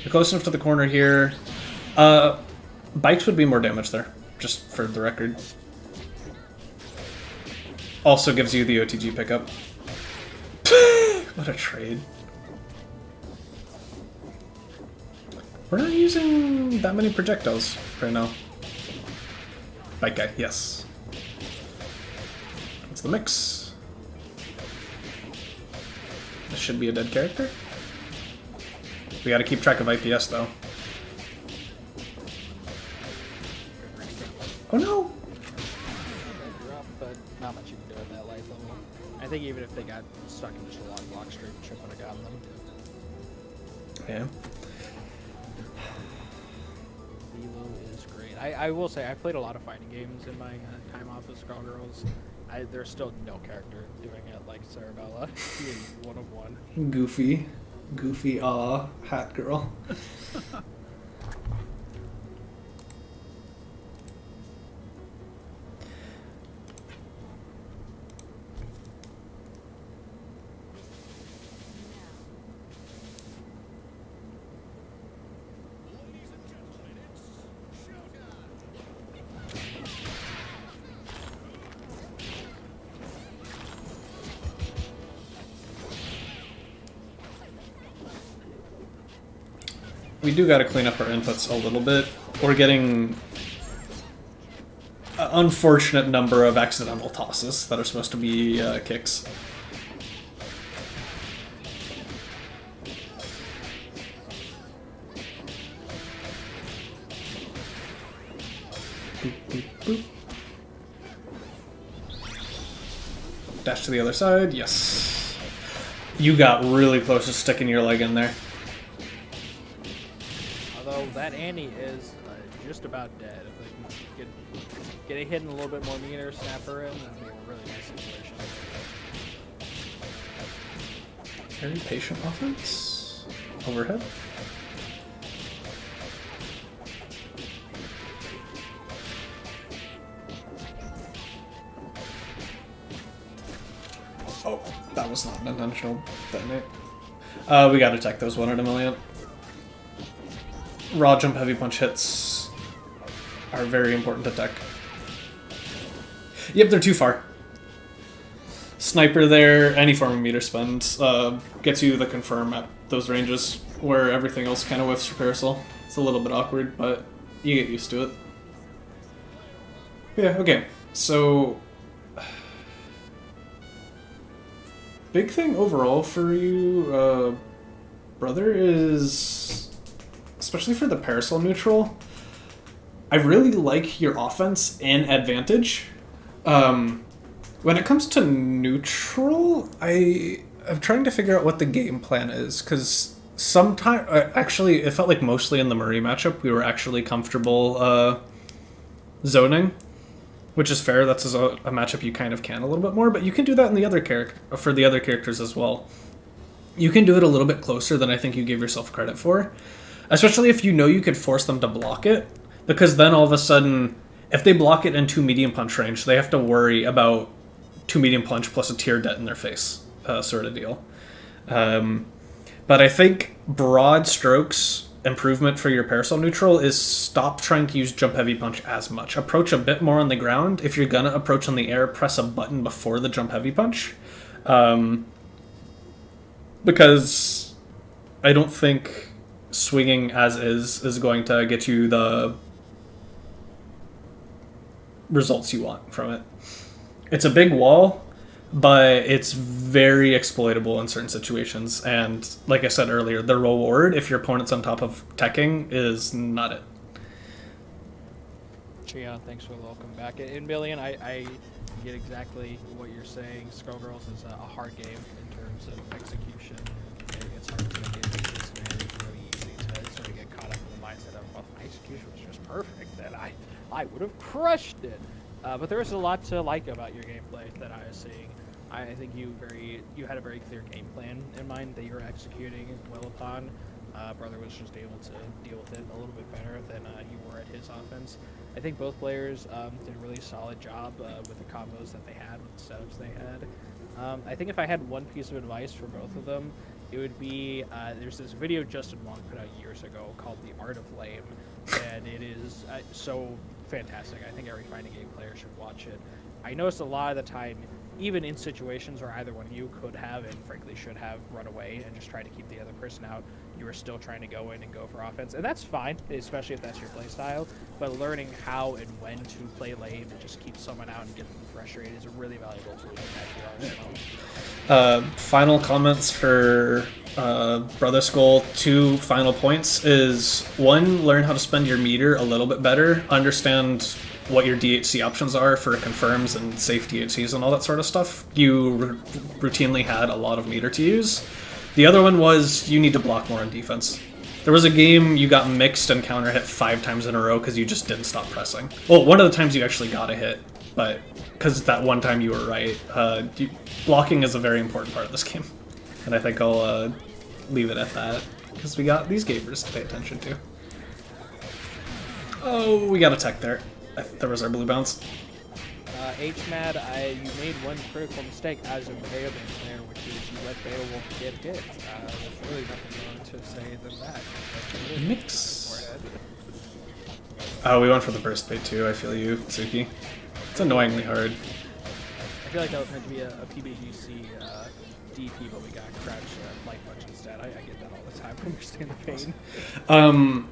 You're close enough to the corner here. Bikes would be more damage there, just for the record. Also gives you the OTG pickup. What a trade. We're not using that many projectiles right now. Bike guy, yes. What's the mix? This should be a dead character. We gotta keep track of IPS though. Oh no! But not much you can do at that life level. I think even if they got stuck in just a long block streak, Chip would have gotten them. Yeah. Velo is great. I will say, I've played a lot of fighting games in my time off of Skullgirls. There's still no character doing it like Cerebella. He is one of one. Goofy. Goofy, hat girl. We do got to clean up our inputs a little bit. We're getting an unfortunate number of accidental tosses that are supposed to be kicks. Boop, boop, boop. Dash to the other side, yes. You got really close to sticking your leg in there. Although that Annie is just about dead. If they can get a hit in a little bit more meter, snap her in, that'd be a really nice situation. Very patient offense. Overhead. Oh, that was not an intentional detonate. We gotta tech those 1 in a million. Raw jump heavy punch hits are very important to tech. Yep, they're too far. Sniper there, any form of meter spend gets you the confirm at those ranges where everything else kind of whiffs for Parasol. It's a little bit awkward, but you get used to it. Yeah, okay. So, big thing overall for you, brother, is, especially for the Parasol neutral, I really like your offense and advantage. When it comes to neutral, I'm trying to figure out what the game plan is, because sometimes, actually, it felt like mostly in the Murray matchup, we were actually comfortable zoning, which is fair. That's a matchup you kind of can a little bit more, but you can do that in the other for the other characters as well. You can do it a little bit closer than I think you gave yourself credit for, especially if you know you could force them to block it, because then all of a sudden, if they block it in 2 medium punch range, they have to worry about 2 medium punch plus a tier det in their face, sort of deal. But I think broad strokes improvement for your parasol neutral is stop trying to use jump heavy punch as much. Approach a bit more on the ground. If you're gonna approach on the air, press a button before the jump heavy punch. Because I don't think swinging as is going to get you the results you want from it. It's a big wall, but it's very exploitable in certain situations. And like I said earlier, the reward, if your opponent's on top of teching, is not it. Yeah, thanks for the welcome back. In Billion, I get exactly what you're saying. Skullgirls is a hard game in terms of execution. It's hard to make it. It's really easy to sort of get caught up in the mindset of, well, my execution was just perfect, then I would have crushed it. But there was a lot to like about your gameplay that I was seeing. I think you had a very clear game plan in mind that you were executing well upon. Brother was just able to deal with it a little bit better than you were at his offense. I think both players did a really solid job with the combos that they had, with the setups they had. I think if I had one piece of advice for both of them, it would be there's this video Justin Wong put out years ago called The Art of Lame, and it is so fantastic. I think every fighting game player should watch it. I noticed a lot of the time, even in situations where either one of you could have and frankly should have run away and just tried to keep the other person out, you were still trying to go in and go for offense. And that's fine, especially if that's your play style. But learning how and when to play lane and just keep someone out and get them frustrated is a really valuable tool in that arsenal. Final comments for Brother Skull. 2 final points is, 1, learn how to spend your meter a little bit better. Understand what your DHC options are for confirms and safe DHCs and all that sort of stuff. You routinely had a lot of meter to use. The other one was you need to block more on defense. There was a game you got mixed and counter hit 5 times in a row because you just didn't stop pressing. Well, one of the times you actually got a hit, but because that one time you were right. Blocking is a very important part of this game. And I think I'll leave it at that because we got these gamers to pay attention to. Oh, we got a tech there. There was our blue bounce. HMAD, you made one critical mistake as a Beowulf player, which is you let Beowulf get hit. There's really nothing more to say than that. Mix. Oh, we went for the burst bait too, I feel you, Suki. It's annoyingly hard. I feel like that was meant to be a PBGC DP, but we got crouch light punch instead. I get that all the time. I understand the pain.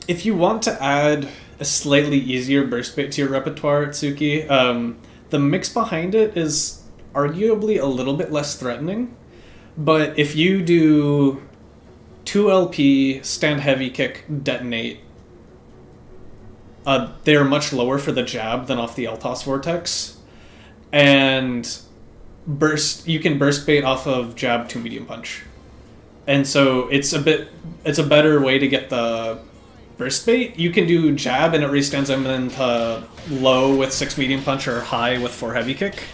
If you want to add a slightly easier burst bait to your repertoire, Tsuki, the mix behind it is arguably a little bit less threatening. But if you do 2 LP, stand heavy kick, detonate, they're much lower for the jab than off the Eltos Vortex. And you can burst bait off of jab to medium punch. And so it's a better way to get the burst bait. You can do jab and it restands them into low with 6 medium punch or high with 4 heavy kick,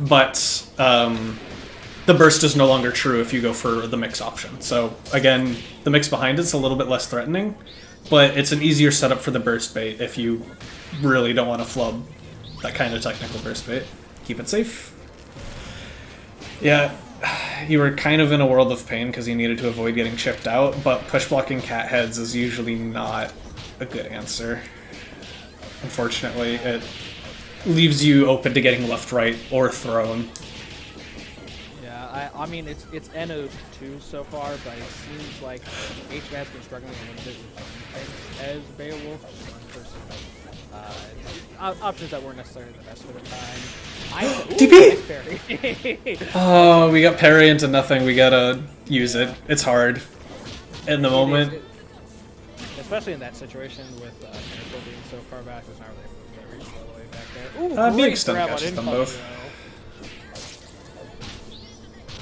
but the burst is no longer true if you go for the mix option. So again, the mix behind it's a little bit less threatening, but it's an easier setup for the burst bait if you really don't want to flub that kind of technical burst bait. Keep it safe. Yeah, you were kind of in a world of pain because you needed to avoid getting chipped out, but push blocking cat heads is usually not a good answer. Unfortunately, it leaves you open to getting left, right, or thrown. Yeah, I mean, it's NOs 2 so far, but it seems like HMAD's been struggling a little bit with defense as Beowulf. Just one person, options that weren't necessarily the best for the time. DP! Oh, we got parry into nothing. We gotta use it. It's hard. In the moment. Especially in that situation with Pinnacle being so far back, there's not really a reach all the way back there. Ooh, great extend grab catches on them info, both.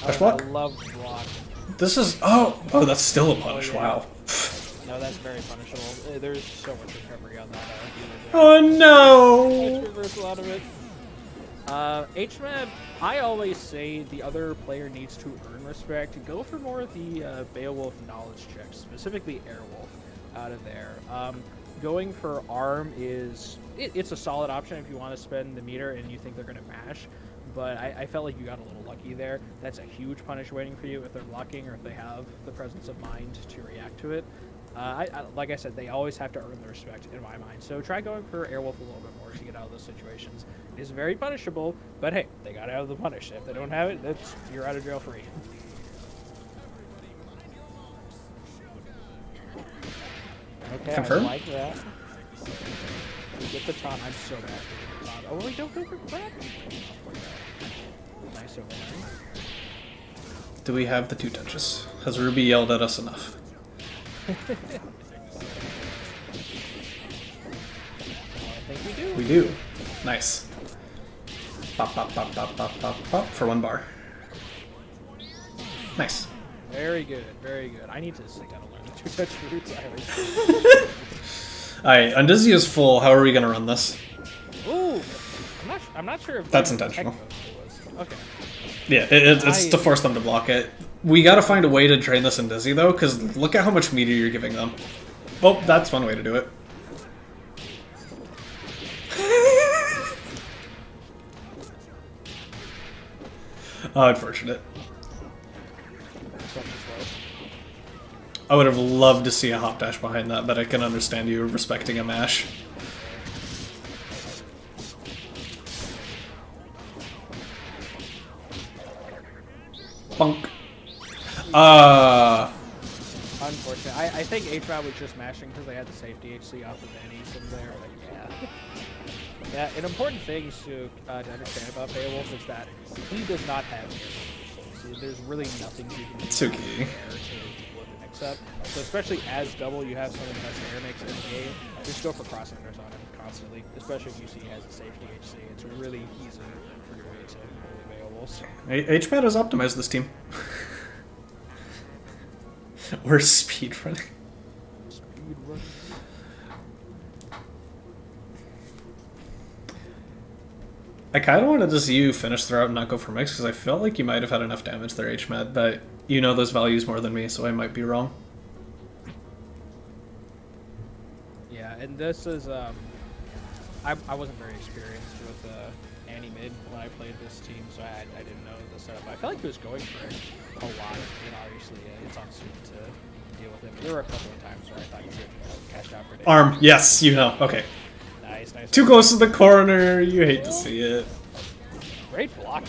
though. Push block? I love block. This is... Oh, that's still a punish. yeah. Wow. No, that's very punishable. There's so much recovery on that. Oh, no! Much reversal out of it. HMAD, I always say the other player needs to earn respect. Go for more of the Beowulf knowledge checks, specifically Airwolf out of there. Going for ARM it's a solid option if you want to spend the meter and you think they're going to mash, but I felt like you got a little lucky there. That's a huge punish waiting for you if they're blocking or if they have the presence of mind to react to it. Like I said, they always have to earn the respect in my mind. So try going for Airwolf a little bit more to get out of those situations. It is very punishable, but hey, they got out of the punish. If they don't have it, you're out of jail free. Okay, Confirm? I like that. We get the taunt. I'm so bad at the taunt. Oh, wait, don't go for grab. Nice over there. Do we have the 2 touches? Has Ruby yelled at us enough? I think we do. We do. Nice. Pop, pop, pop, pop, pop, pop, pop for 1 bar. Nice. Very good, very good. I need to sit down and learn the 2-touch roots. Alright, Undizzy is full. How are we gonna run this? Ooh, I'm not sure if That's intentional. It was. Okay. Yeah, it's to force them to block it. We gotta find a way to drain this Undizzy though, because look at how much meter you're giving them. Well, that's one way to do it. Oh, unfortunate. I would have loved to see a hop dash behind that, but I can understand you respecting a mash. Bunk. Unfortunate. I think HMAT was just mashing because they had the safety HC off of Annie's in there, but yeah. Yeah, an important thing to understand about Beowulf is that he does not have air. So there's really nothing you can do Tsuki. with air to deal with an mix-up. So especially as double, you have some of the best air mix in the game. Just go for crossenders on him constantly, especially if you see he has a safety HC. It's really easy for your way to bully Beowulf. HMAT has optimized this team. Or speedrunning. Speedrun. I kind of wanted to see you finish throughout and not go for mix, because I felt like you might have had enough damage there, HMAT, but you know those values more than me, so I might be wrong. Yeah, and this is, I wasn't very experienced with Annie mid when I played this team, so I didn't know the setup. I felt like he was going for it a lot, and obviously it's on suit to deal with him. There were a couple of times where I thought you could catch out for days. Arm, yes, you know, okay. Nice. Too close to the corner, you hate to see it. Great block.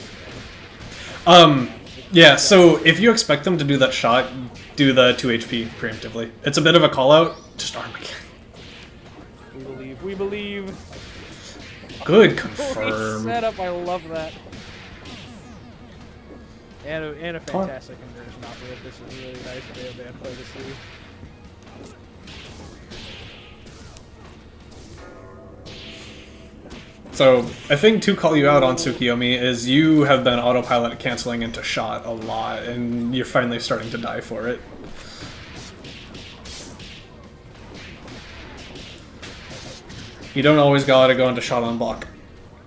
Yeah, so if you expect them to do that shot, do the 2 HP preemptively. It's a bit of a call out, just arm again. We believe. Good Great confirm. setup, I love that. And a fantastic conversion off of it. This is really nice band play to see. So, I think to call you out on Tsukiyomi is you have been autopilot canceling into shot a lot, and you're finally starting to die for it. You don't always gotta go into shot on block,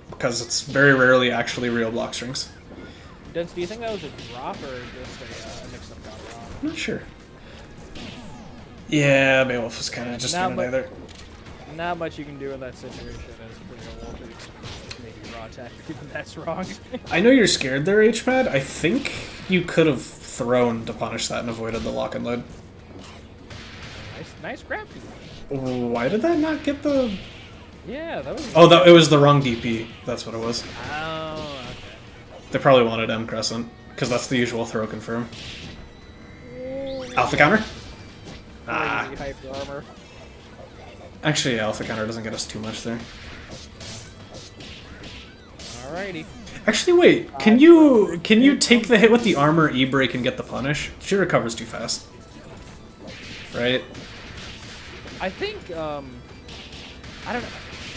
because it's very rarely actually real block strings. Dense, do you think that was a drop or just a mix-up got wrong? I'm not sure. Yeah, Beowulf was kind of just gonna die there. Not much you can do in that situation as pretty Wolf. Maybe raw attack even that's wrong. I know you're scared there, HMAD. I think you could have thrown to punish that and avoided the lock and load. Nice grab. Why did that not get the... Yeah, that was... Oh, it was the wrong DP. That's what it was. Oh, okay. They probably wanted M Crescent, because that's the usual throw confirm. Alpha counter? Ah. Hyped armor. Actually, yeah, Alpha counter doesn't get us too much there. Alrighty. Actually, wait. Can you take the hit with the armor E-break and get the punish? She recovers too fast. Right? I think, I don't know.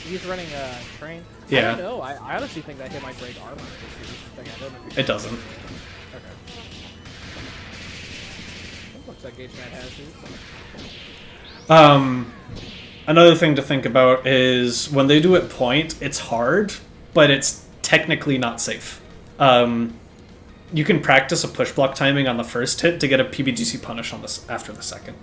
He's running a train. Yeah. I don't know. I honestly think that hit might break armor. I don't know if It doesn't. Okay. Looks like HMAT has it. Another thing to think about is when they do it point, it's hard, but it's technically not safe. You can practice a push block timing on the first hit to get a PBGC punish on this after the second.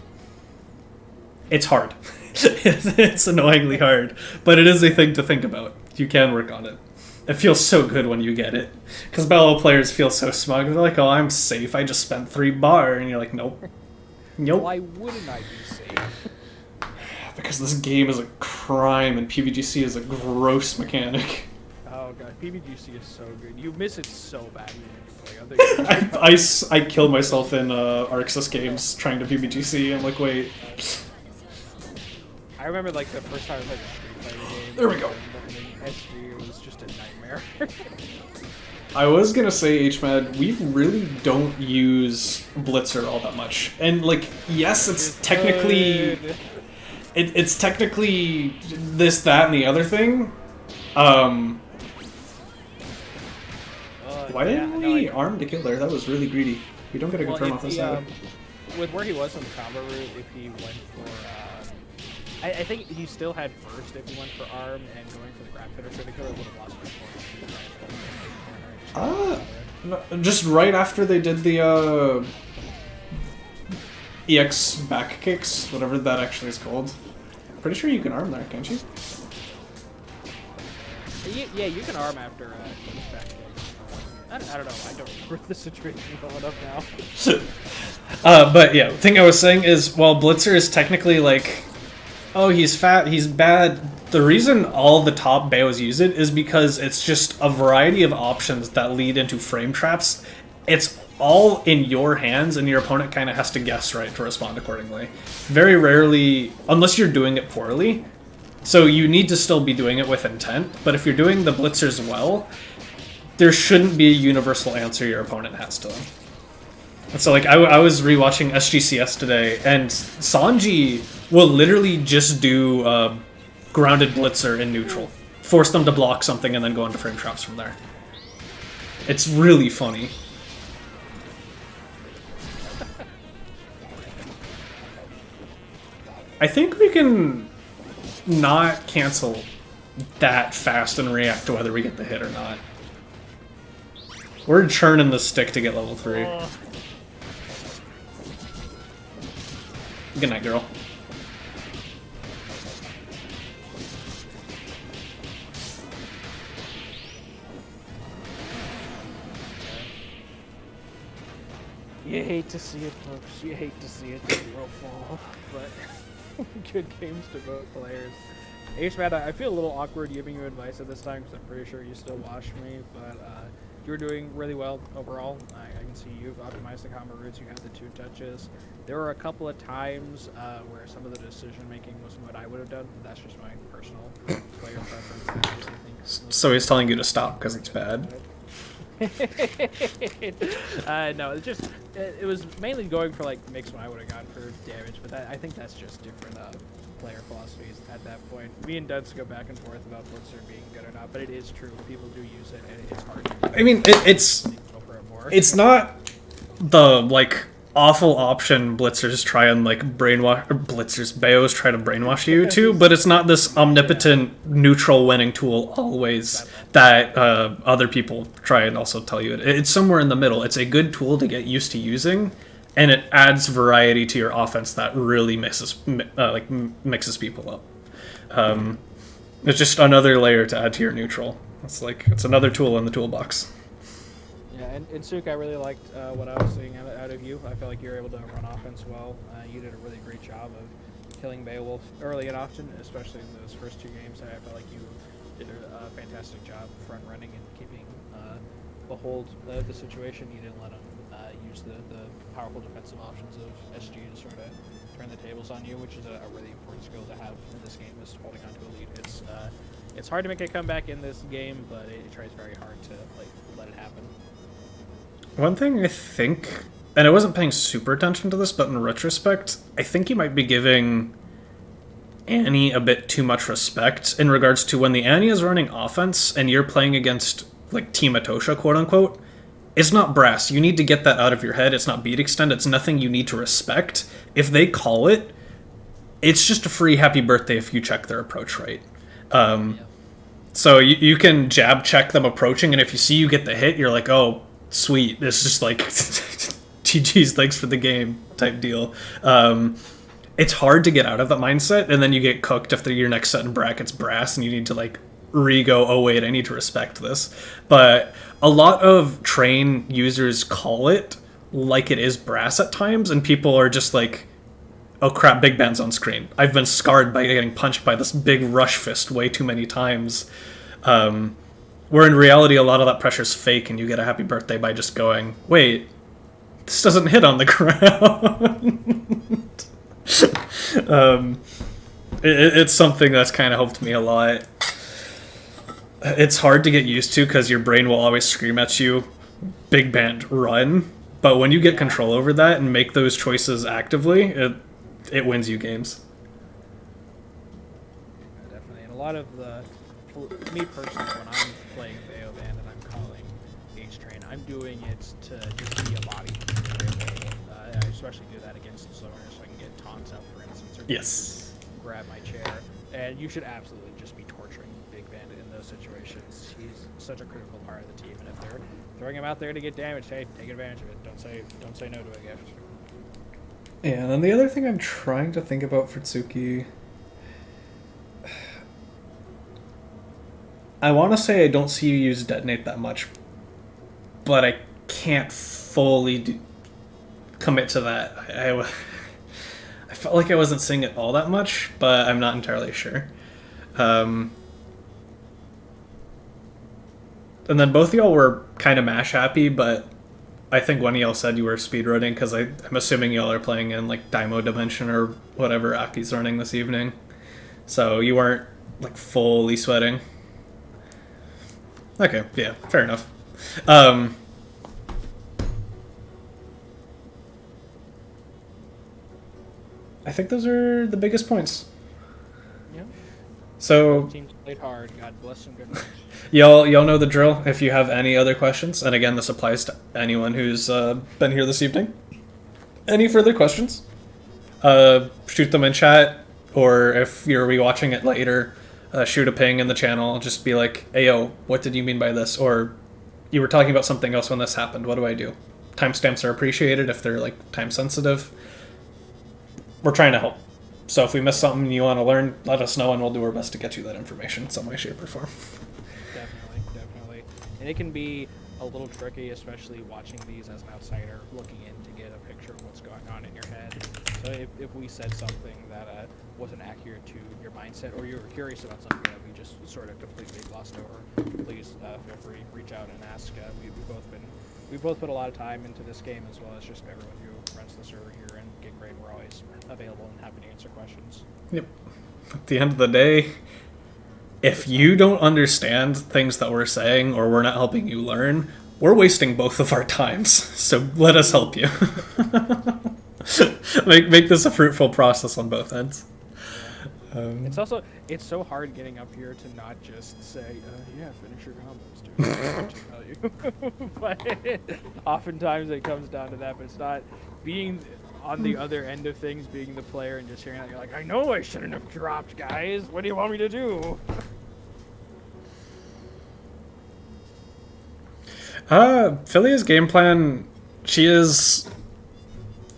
It's hard. It's annoyingly hard, but it is a thing to think about. You can work on it. It feels so good when you get it. Because Bello players feel so smug. They're like, oh, I'm safe. I just spent 3 bar. And you're like, nope. Nope. Why wouldn't I be safe? Because this game is a crime and PBGC is a gross mechanic. Oh god, PBGC is so good. You miss it so bad when you play other games. I killed myself in Arxis games trying to PBGC. I'm like, wait. I remember like the first time I was like a Street Fighter game. There we go. And SG was just a nightmare. I was gonna say, HMAD, we really don't use Blitzer all that much. And like, yes, it's technically... It's technically this, that, and the other thing. Why didn't we arm to kill there? That was really greedy. We don't get a confirm off this side. With where he was on the combo route, if he went for... I think he still had first if he went for arm, and going for the grab finisher to kill it would have lost my point. Just right after they did the EX back kicks, whatever that actually is called. Pretty sure you can arm there, can't you? Yeah, you can arm after those back kicks. I don't know. I don't remember the situation well enough now. But yeah, the thing I was saying is, while Blitzer is technically like, oh, he's fat, he's bad. The reason all the top Baos use it is because it's just a variety of options that lead into frame traps. It's all in your hands, and your opponent kind of has to guess right to respond accordingly. Very rarely, unless you're doing it poorly. So you need to still be doing it with intent, but if you're doing the blitzers well, there shouldn't be a universal answer your opponent has to them. And so like, I was rewatching SGCS today, and Sanji will literally just do grounded blitzer in neutral. Force them to block something and then go into frame traps from there. It's really funny. I think we can not cancel that fast and react to whether we get the hit or not. We're churning the stick to get level 3. Good night, girl. You hate to see it, folks. You hate to see it. The hero fall, but good games to both players. HMAD, I feel a little awkward giving you advice at this time because I'm pretty sure you still watch me, but you're doing really well overall. I can see you've optimized the combo routes. You have the 2 touches. There were a couple of times where some of the decision making wasn't what I would have done. But that's just my personal player preference. So he's telling you to stop because it's bad. No, it was mainly going for like mix when I would have gone for damage, but I think that's just different player philosophies at that point. Me and Duds go back and forth about Blitzer being good or not, but it is true. People do use it, and it's hard to I mean, it's not the like awful option Blitzers try and like brainwash, or Blitzers, Baos try to brainwash you to, but it's not this omnipotent neutral winning tool always that other people try and also tell you. It's somewhere in the middle. It's a good tool to get used to using, and it adds variety to your offense that really mixes people up. It's just another layer to add to your neutral. It's another tool in the toolbox. Yeah, and Suk, I really liked what I was seeing out of you. I felt like you were able to run offense well. You did a really great job of killing Beowulf early and often, especially in those first 2 games. I felt like you did a fantastic job front running and keeping hold the situation. You didn't let him use the powerful defensive options of SG to sort of turn the tables on you, which is a really important skill to have in this game, is holding on to a lead. It's hard to make a comeback in this game, but it tries very hard to let it happen. One thing I think, and I wasn't paying super attention to this, but in retrospect, I think you might be giving Annie a bit too much respect in regards to when the Annie is running offense and you're playing against like Team Atosha, quote unquote. It's not brass. You need to get that out of your head. It's not beat extend. It's nothing you need to respect. If they call it, it's just a free happy birthday if you check their approach right. So you can jab check them approaching, and if you see you get the hit, you're like, oh, sweet. It's just like, GG's, thanks for the game type deal. It's hard to get out of that mindset, and then you get cooked if your next set in bracket's brass, and you need to like re-go, oh wait, I need to respect this. But a lot of train users call it like it is brass at times, and people are just like, oh crap, big band's on screen. I've been scarred by getting punched by this big rush fist way too many times. Where in reality, a lot of that pressure's fake, and you get a happy birthday by just going, wait, this doesn't hit on the ground. It's something that's kind of helped me a lot. It's hard to get used to because your brain will always scream at you, big band, run. But when you get control over that and make those choices actively, it wins you games. Definitely. And a lot of me personally, when I'm playing Bayo Band and I'm calling H-Train, I'm doing it to just be a body. I especially do that against the slower so I can get taunts out, for instance, or Yes. grab my chair. And you should absolutely just be torturing Big Bandit in those situations. He's such a critical part of the team, and if they're throwing him out there to get damaged, hey, take advantage of it. Don't say no to a gift. Yeah, and then the other thing I'm trying to think about for Tsuki, I want to say I don't see you use Detonate that much, but I can't fully commit to that. I felt like I wasn't seeing it all that much, but I'm not entirely sure. And then both of y'all were kind of mash happy, but I think one of y'all said you were speedrunning because I'm assuming y'all are playing in like Daimo Dimension or whatever Aki's running this evening. So you weren't like fully sweating. Okay, yeah, fair enough. I think those are the biggest points. Yeah. So Teams played hard. God bless them. Good. y'all know the drill. If you have any other questions, and again, this applies to anyone who's been here this evening. Any further questions? Shoot them in chat, or if you're rewatching it later, shoot a ping in the channel. Just be like, "Ayo, what did you mean by this?" Or you were talking about something else when this happened. What do I do? Timestamps are appreciated if they're like time sensitive. We're trying to help. So if we miss something you want to learn, let us know and we'll do our best to get you that information in some way, shape, or form. Definitely. And it can be a little tricky, especially watching these as an outsider, looking in to get a picture of what's going on in your head. So if we said something that wasn't accurate to your mindset, or you were curious about something that we just sort of completely glossed over, please feel free to reach out and ask. We've both put a lot of time into this game, as well as just everyone who runs the server here and Get Gr8. We're always available and happy to answer questions. Yep. At the end of the day, if you don't understand things that we're saying or we're not helping you learn, we're wasting both of our times. So let us help you. make this a fruitful process on both ends. It's so hard getting up here to not just say, yeah, finish your combos, dude. That's what you tell you. But oftentimes it comes down to that, but it's not being on the other end of things, being the player and just hearing that. You're like, I know I shouldn't have dropped, guys. What do you want me to do? Philia's game plan, she is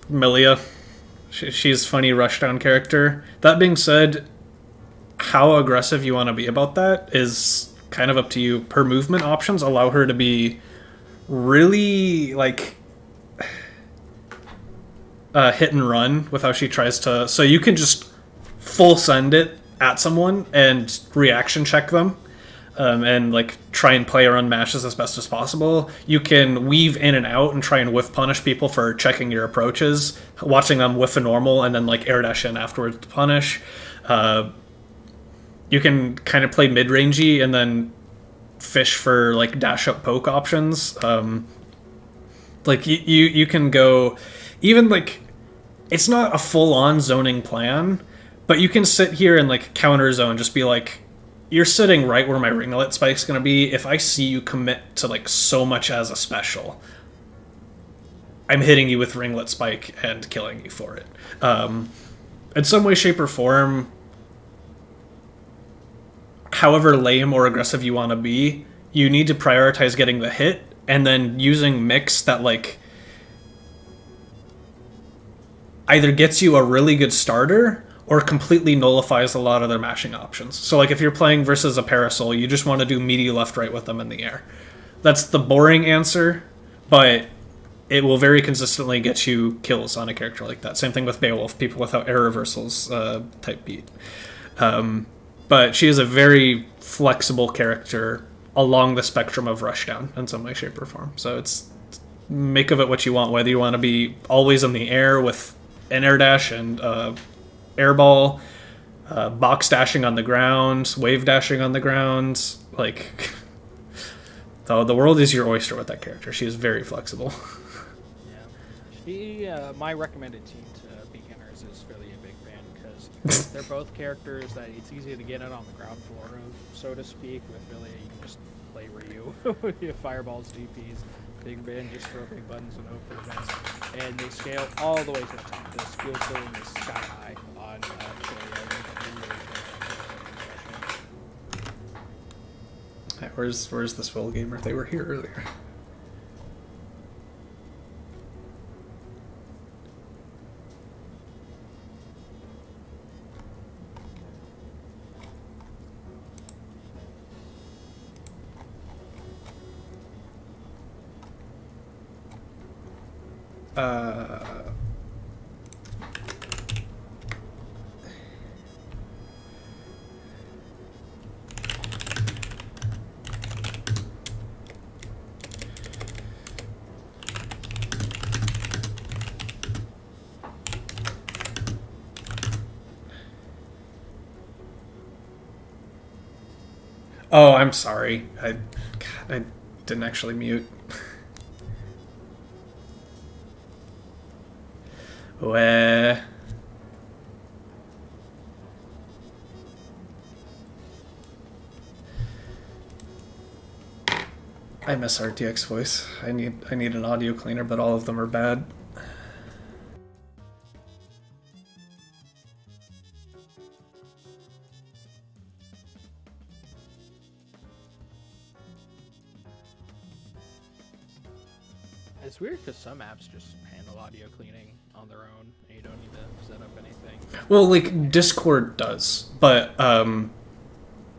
Milia. She's funny rushdown character. That being said, how aggressive you want to be about that is kind of up to you. Her movement options allow her to be really like hit and run with how she tries to. So you can just full send it at someone and reaction check them. And like try and play around mashes as best as possible. You can weave in and out and try and whiff punish people for checking your approaches, watching them whiff a normal and then like air dash in afterwards to punish. You can kind of play mid-rangey and then fish for like dash up poke options. Like you can go even like it's not a full-on zoning plan, but you can sit here and like counter zone, just be like, you're sitting right where my ringlet spike's going to be. If I see you commit to like so much as a special, I'm hitting you with ringlet spike and killing you for it. In some way, shape, or form, however lame or aggressive you want to be, you need to prioritize getting the hit and then using mix that like either gets you a really good starter or completely nullifies a lot of their mashing options. So like if you're playing versus a Parasol, you just want to do meaty left right with them in the air. That's the boring answer, but it will very consistently get you kills on a character like that. Same thing with Beowulf, people without air reversals type beat. But she is a very flexible character along the spectrum of rushdown in some way, shape, or form. So it's make of it what you want, whether you want to be always in the air with an air dash and airball, box dashing on the ground, wave dashing on the ground. Like, the world is your oyster with that character. She is very flexible. My recommended team to beginners is really a big fan because they're both characters that it's easy to get in on the ground floor of, so to speak. With Philia, you can just play Ryu, you have fireballs, GPs, Big Ben, just throw big buttons and hope for the best. And they scale all the way to the top. The skill ceiling is sky high on Philia. Where's this Will gamer? They were here earlier. Oh, I'm sorry. I didn't actually mute. Where? I miss RTX voice. I need an audio cleaner, but all of them are bad. It's weird because some apps just handle audio cleaning on their own, and you don't need to set up anything. Well, like Discord does, but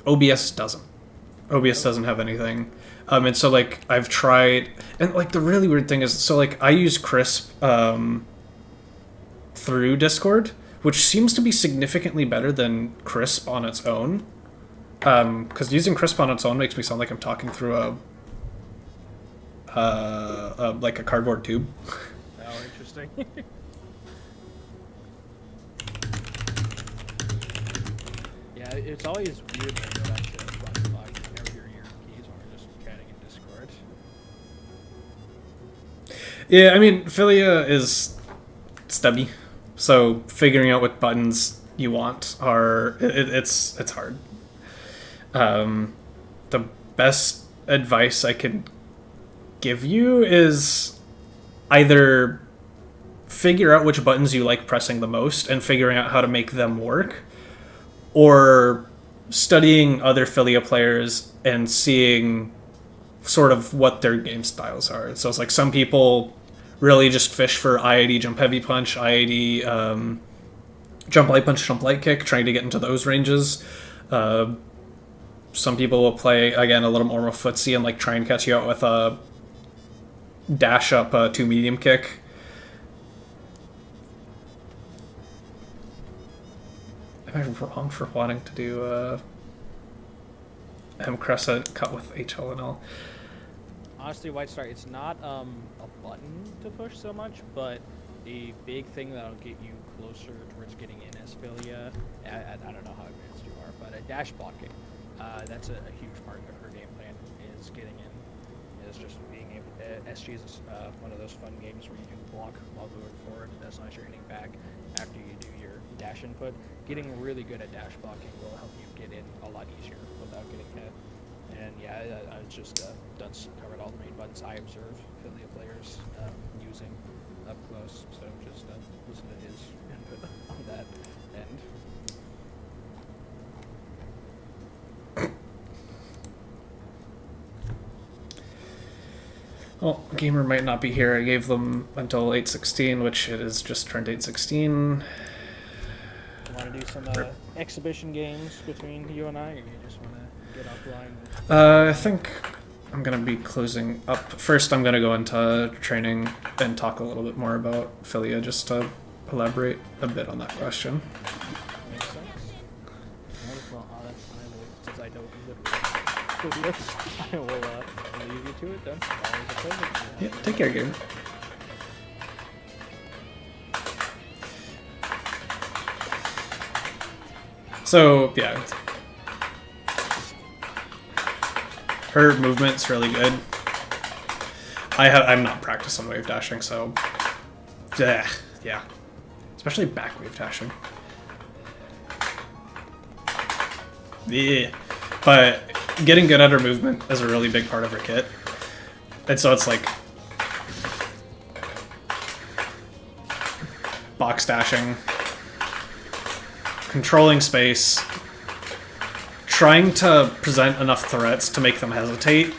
OBS doesn't. OBS doesn't have anything. And so like I've tried, and like the really weird thing is, so like I use Crisp through Discord, which seems to be significantly better than Crisp on its own. Because using Crisp on its own makes me sound like I'm talking through like a cardboard tube. Oh, interesting. Yeah, it's always weird when you go back to Xbox Live and never hear your keys when we're just chatting in Discord. Yeah, I mean, Philia is stubby, so figuring out what buttons you want it's hard. The best advice I could give you is either figure out which buttons you like pressing the most and figuring out how to make them work, or studying other Philia players and seeing sort of what their game styles are. So it's like some people really just fish for IID jump heavy punch, IID jump light punch, jump light kick, trying to get into those ranges. Some people will play, again, a little more footsie and like try and catch you out with a dash up to medium kick. Am I wrong for wanting to do M crescent cut with HLNL? Honestly, White Star, it's not a button to push so much, but a big thing that'll get you closer towards getting in as Philia. I don't know how advanced you are, but a dash blocking. That's a huge part of her game plan, is getting in. Is just being able to, SG is one of those fun games where you can block while moving forward, as long as you're hitting back after you do your dash input. Getting really good at dash blocking will help you get in a lot easier without getting hit. And yeah, I just covered all the main buttons I observe Philia players using up close, so just listen to his input on that end. Well, Gamer might not be here. I gave them until 8:16, which it is just turned 8:16. I wanted to do some exhibition games between you and I, or you just want to get offline? I think I'm going to be closing up. First, I'm going to go into training and talk a little bit more about Philia, just to elaborate a bit on that question. Makes sense. Well, since I don't literally I will leave you to it then. Always a pleasure. Yeah, take care, Gamer. So, yeah. Her movement's really good. I'm not practiced on wave dashing, so yeah. Especially back wave dashing. Yeah. But getting good at her movement is a really big part of her kit. And so it's like box dashing, controlling space, trying to present enough threats to make them hesitate.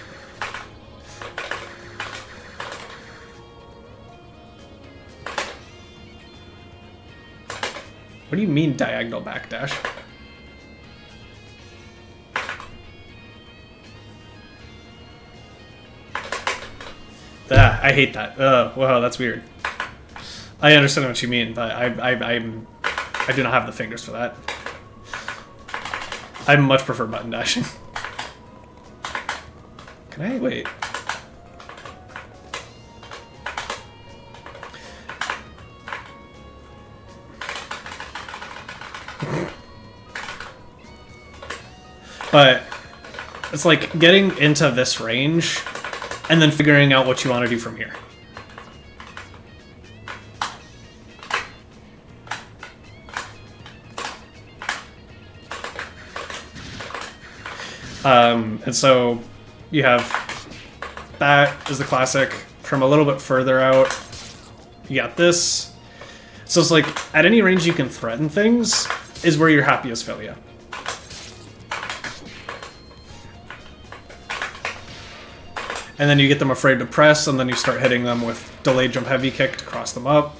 What do you mean diagonal backdash? Ah, I hate that. Wow, that's weird. I understand what you mean, but I do not have the fingers for that. I much prefer button dashing. Can I wait? But it's like getting into this range and then figuring out what you want to do from here. And so you have that is the classic. From a little bit further out, you got this. So it's like at any range you can threaten things is where you're happy as Philia. And then you get them afraid to press, and then you start hitting them with delayed jump heavy kick to cross them up.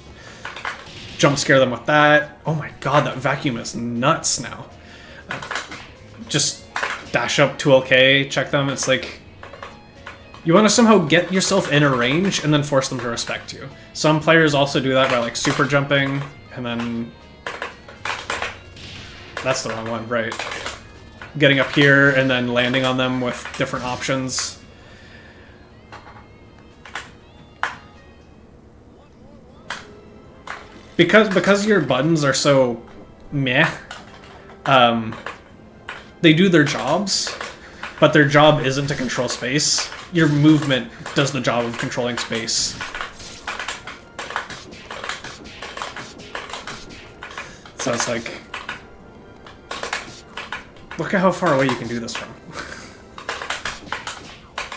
Jump scare them with that. Oh my god, that vacuum is nuts now. Just dash up 2LK, check them. It's like you want to somehow get yourself in a range and then force them to respect you. Some players also do that by like super jumping, and then that's the wrong one, right? Getting up here and then landing on them with different options. Because your buttons are so meh, they do their jobs, but their job isn't to control space. Your movement does the job of controlling space. So it's like, look at how far away you can do this from.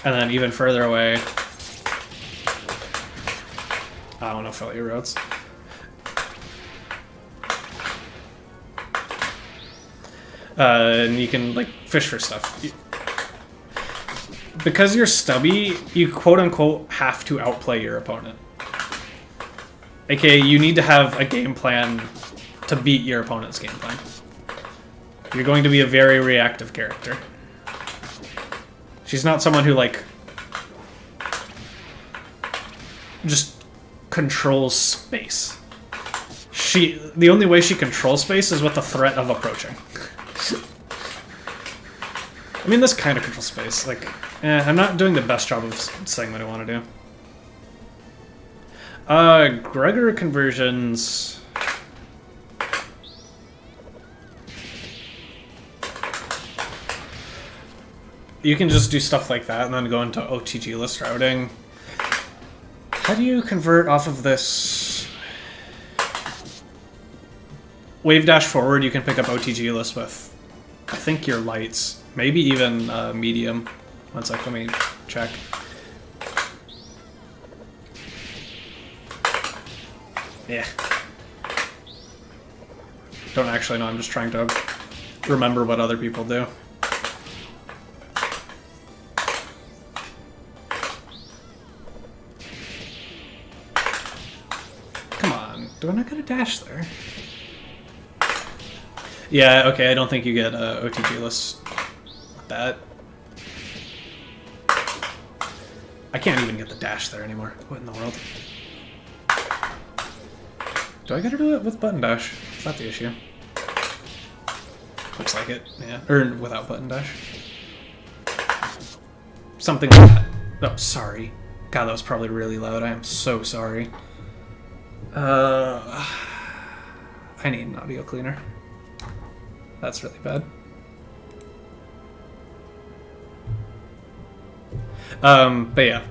And then even further away, I don't know, Philia roads. And you can, like, fish for stuff. Because you're stubby, you quote-unquote have to outplay your opponent. AKA, you need to have a game plan to beat your opponent's game plan. You're going to be a very reactive character. She's not someone who, like, just controls space. The only way she controls space is with the threat of approaching. I mean, this kind of controls space. Like, I'm not doing the best job of saying what I want to do. Gregor conversions. You can just do stuff like that and then go into OTG list routing. How do you convert off of this? Wave dash forward, you can pick up OTG list with, I think, your lights. Maybe even medium. One sec, let me check. Yeah. Don't actually know, I'm just trying to remember what other people do. Come on, do I not get a dash there? Yeah, okay, I don't think you get OTG lists with that. I can't even get the dash there anymore. What in the world? Do I gotta do it with button dash? Is that the issue? Looks like it, yeah. Or without button dash. Something like that. Oh, sorry. God, that was probably really loud. I am so sorry. I need an audio cleaner. That's really bad. But yeah.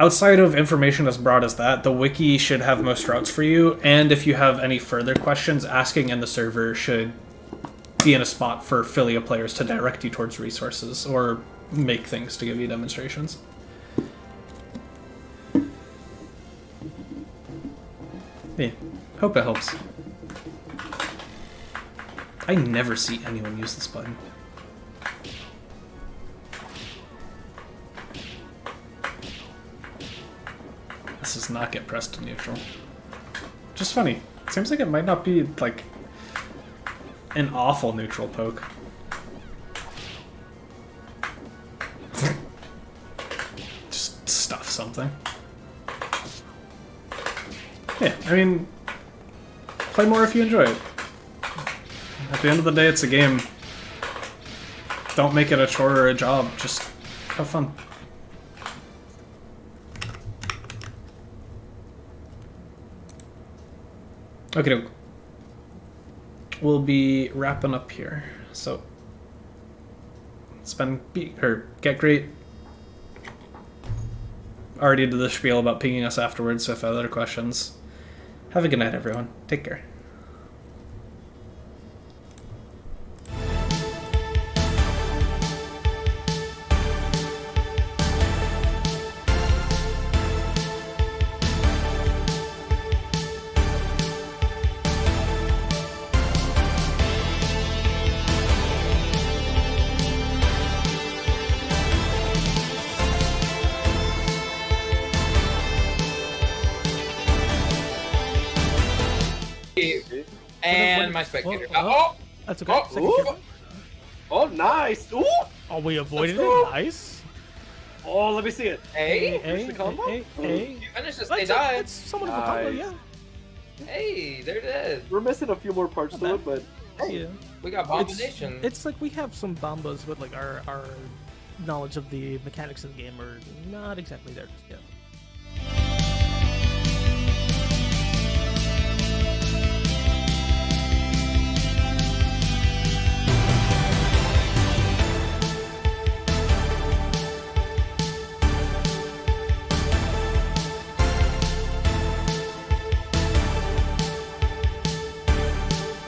Outside of information as broad as that, the wiki should have most routes for you, and if you have any further questions, asking in the server should be in a spot for Philia players to direct you towards resources, or make things to give you demonstrations. Yeah, hope it helps. I never see anyone use this button. This does not get pressed to neutral. Just funny. Seems like it might not be, like, an awful neutral poke. Just stuff something. Yeah, I mean, play more if you enjoy it. At the end of the day, it's a game. Don't make it a chore or a job. Just have fun. Okay, we'll be wrapping up here. So, Get Great. Already did the spiel about pinging us afterwards, so if I have other questions. Have a good night, everyone. Take care. And my spectator. That's okay. Oh, nice! Ooh! Oh, we avoided Let's go. it. Nice. Oh, let me see it. Hey, Here's the combo. you finished this, they died. That's somewhat of a combo, yeah. Hey, there it is. We're missing a few more parts to it, but Yeah. We got Bombination. It's like we have some bombas, but like our knowledge of the mechanics of the game are not exactly there just yet.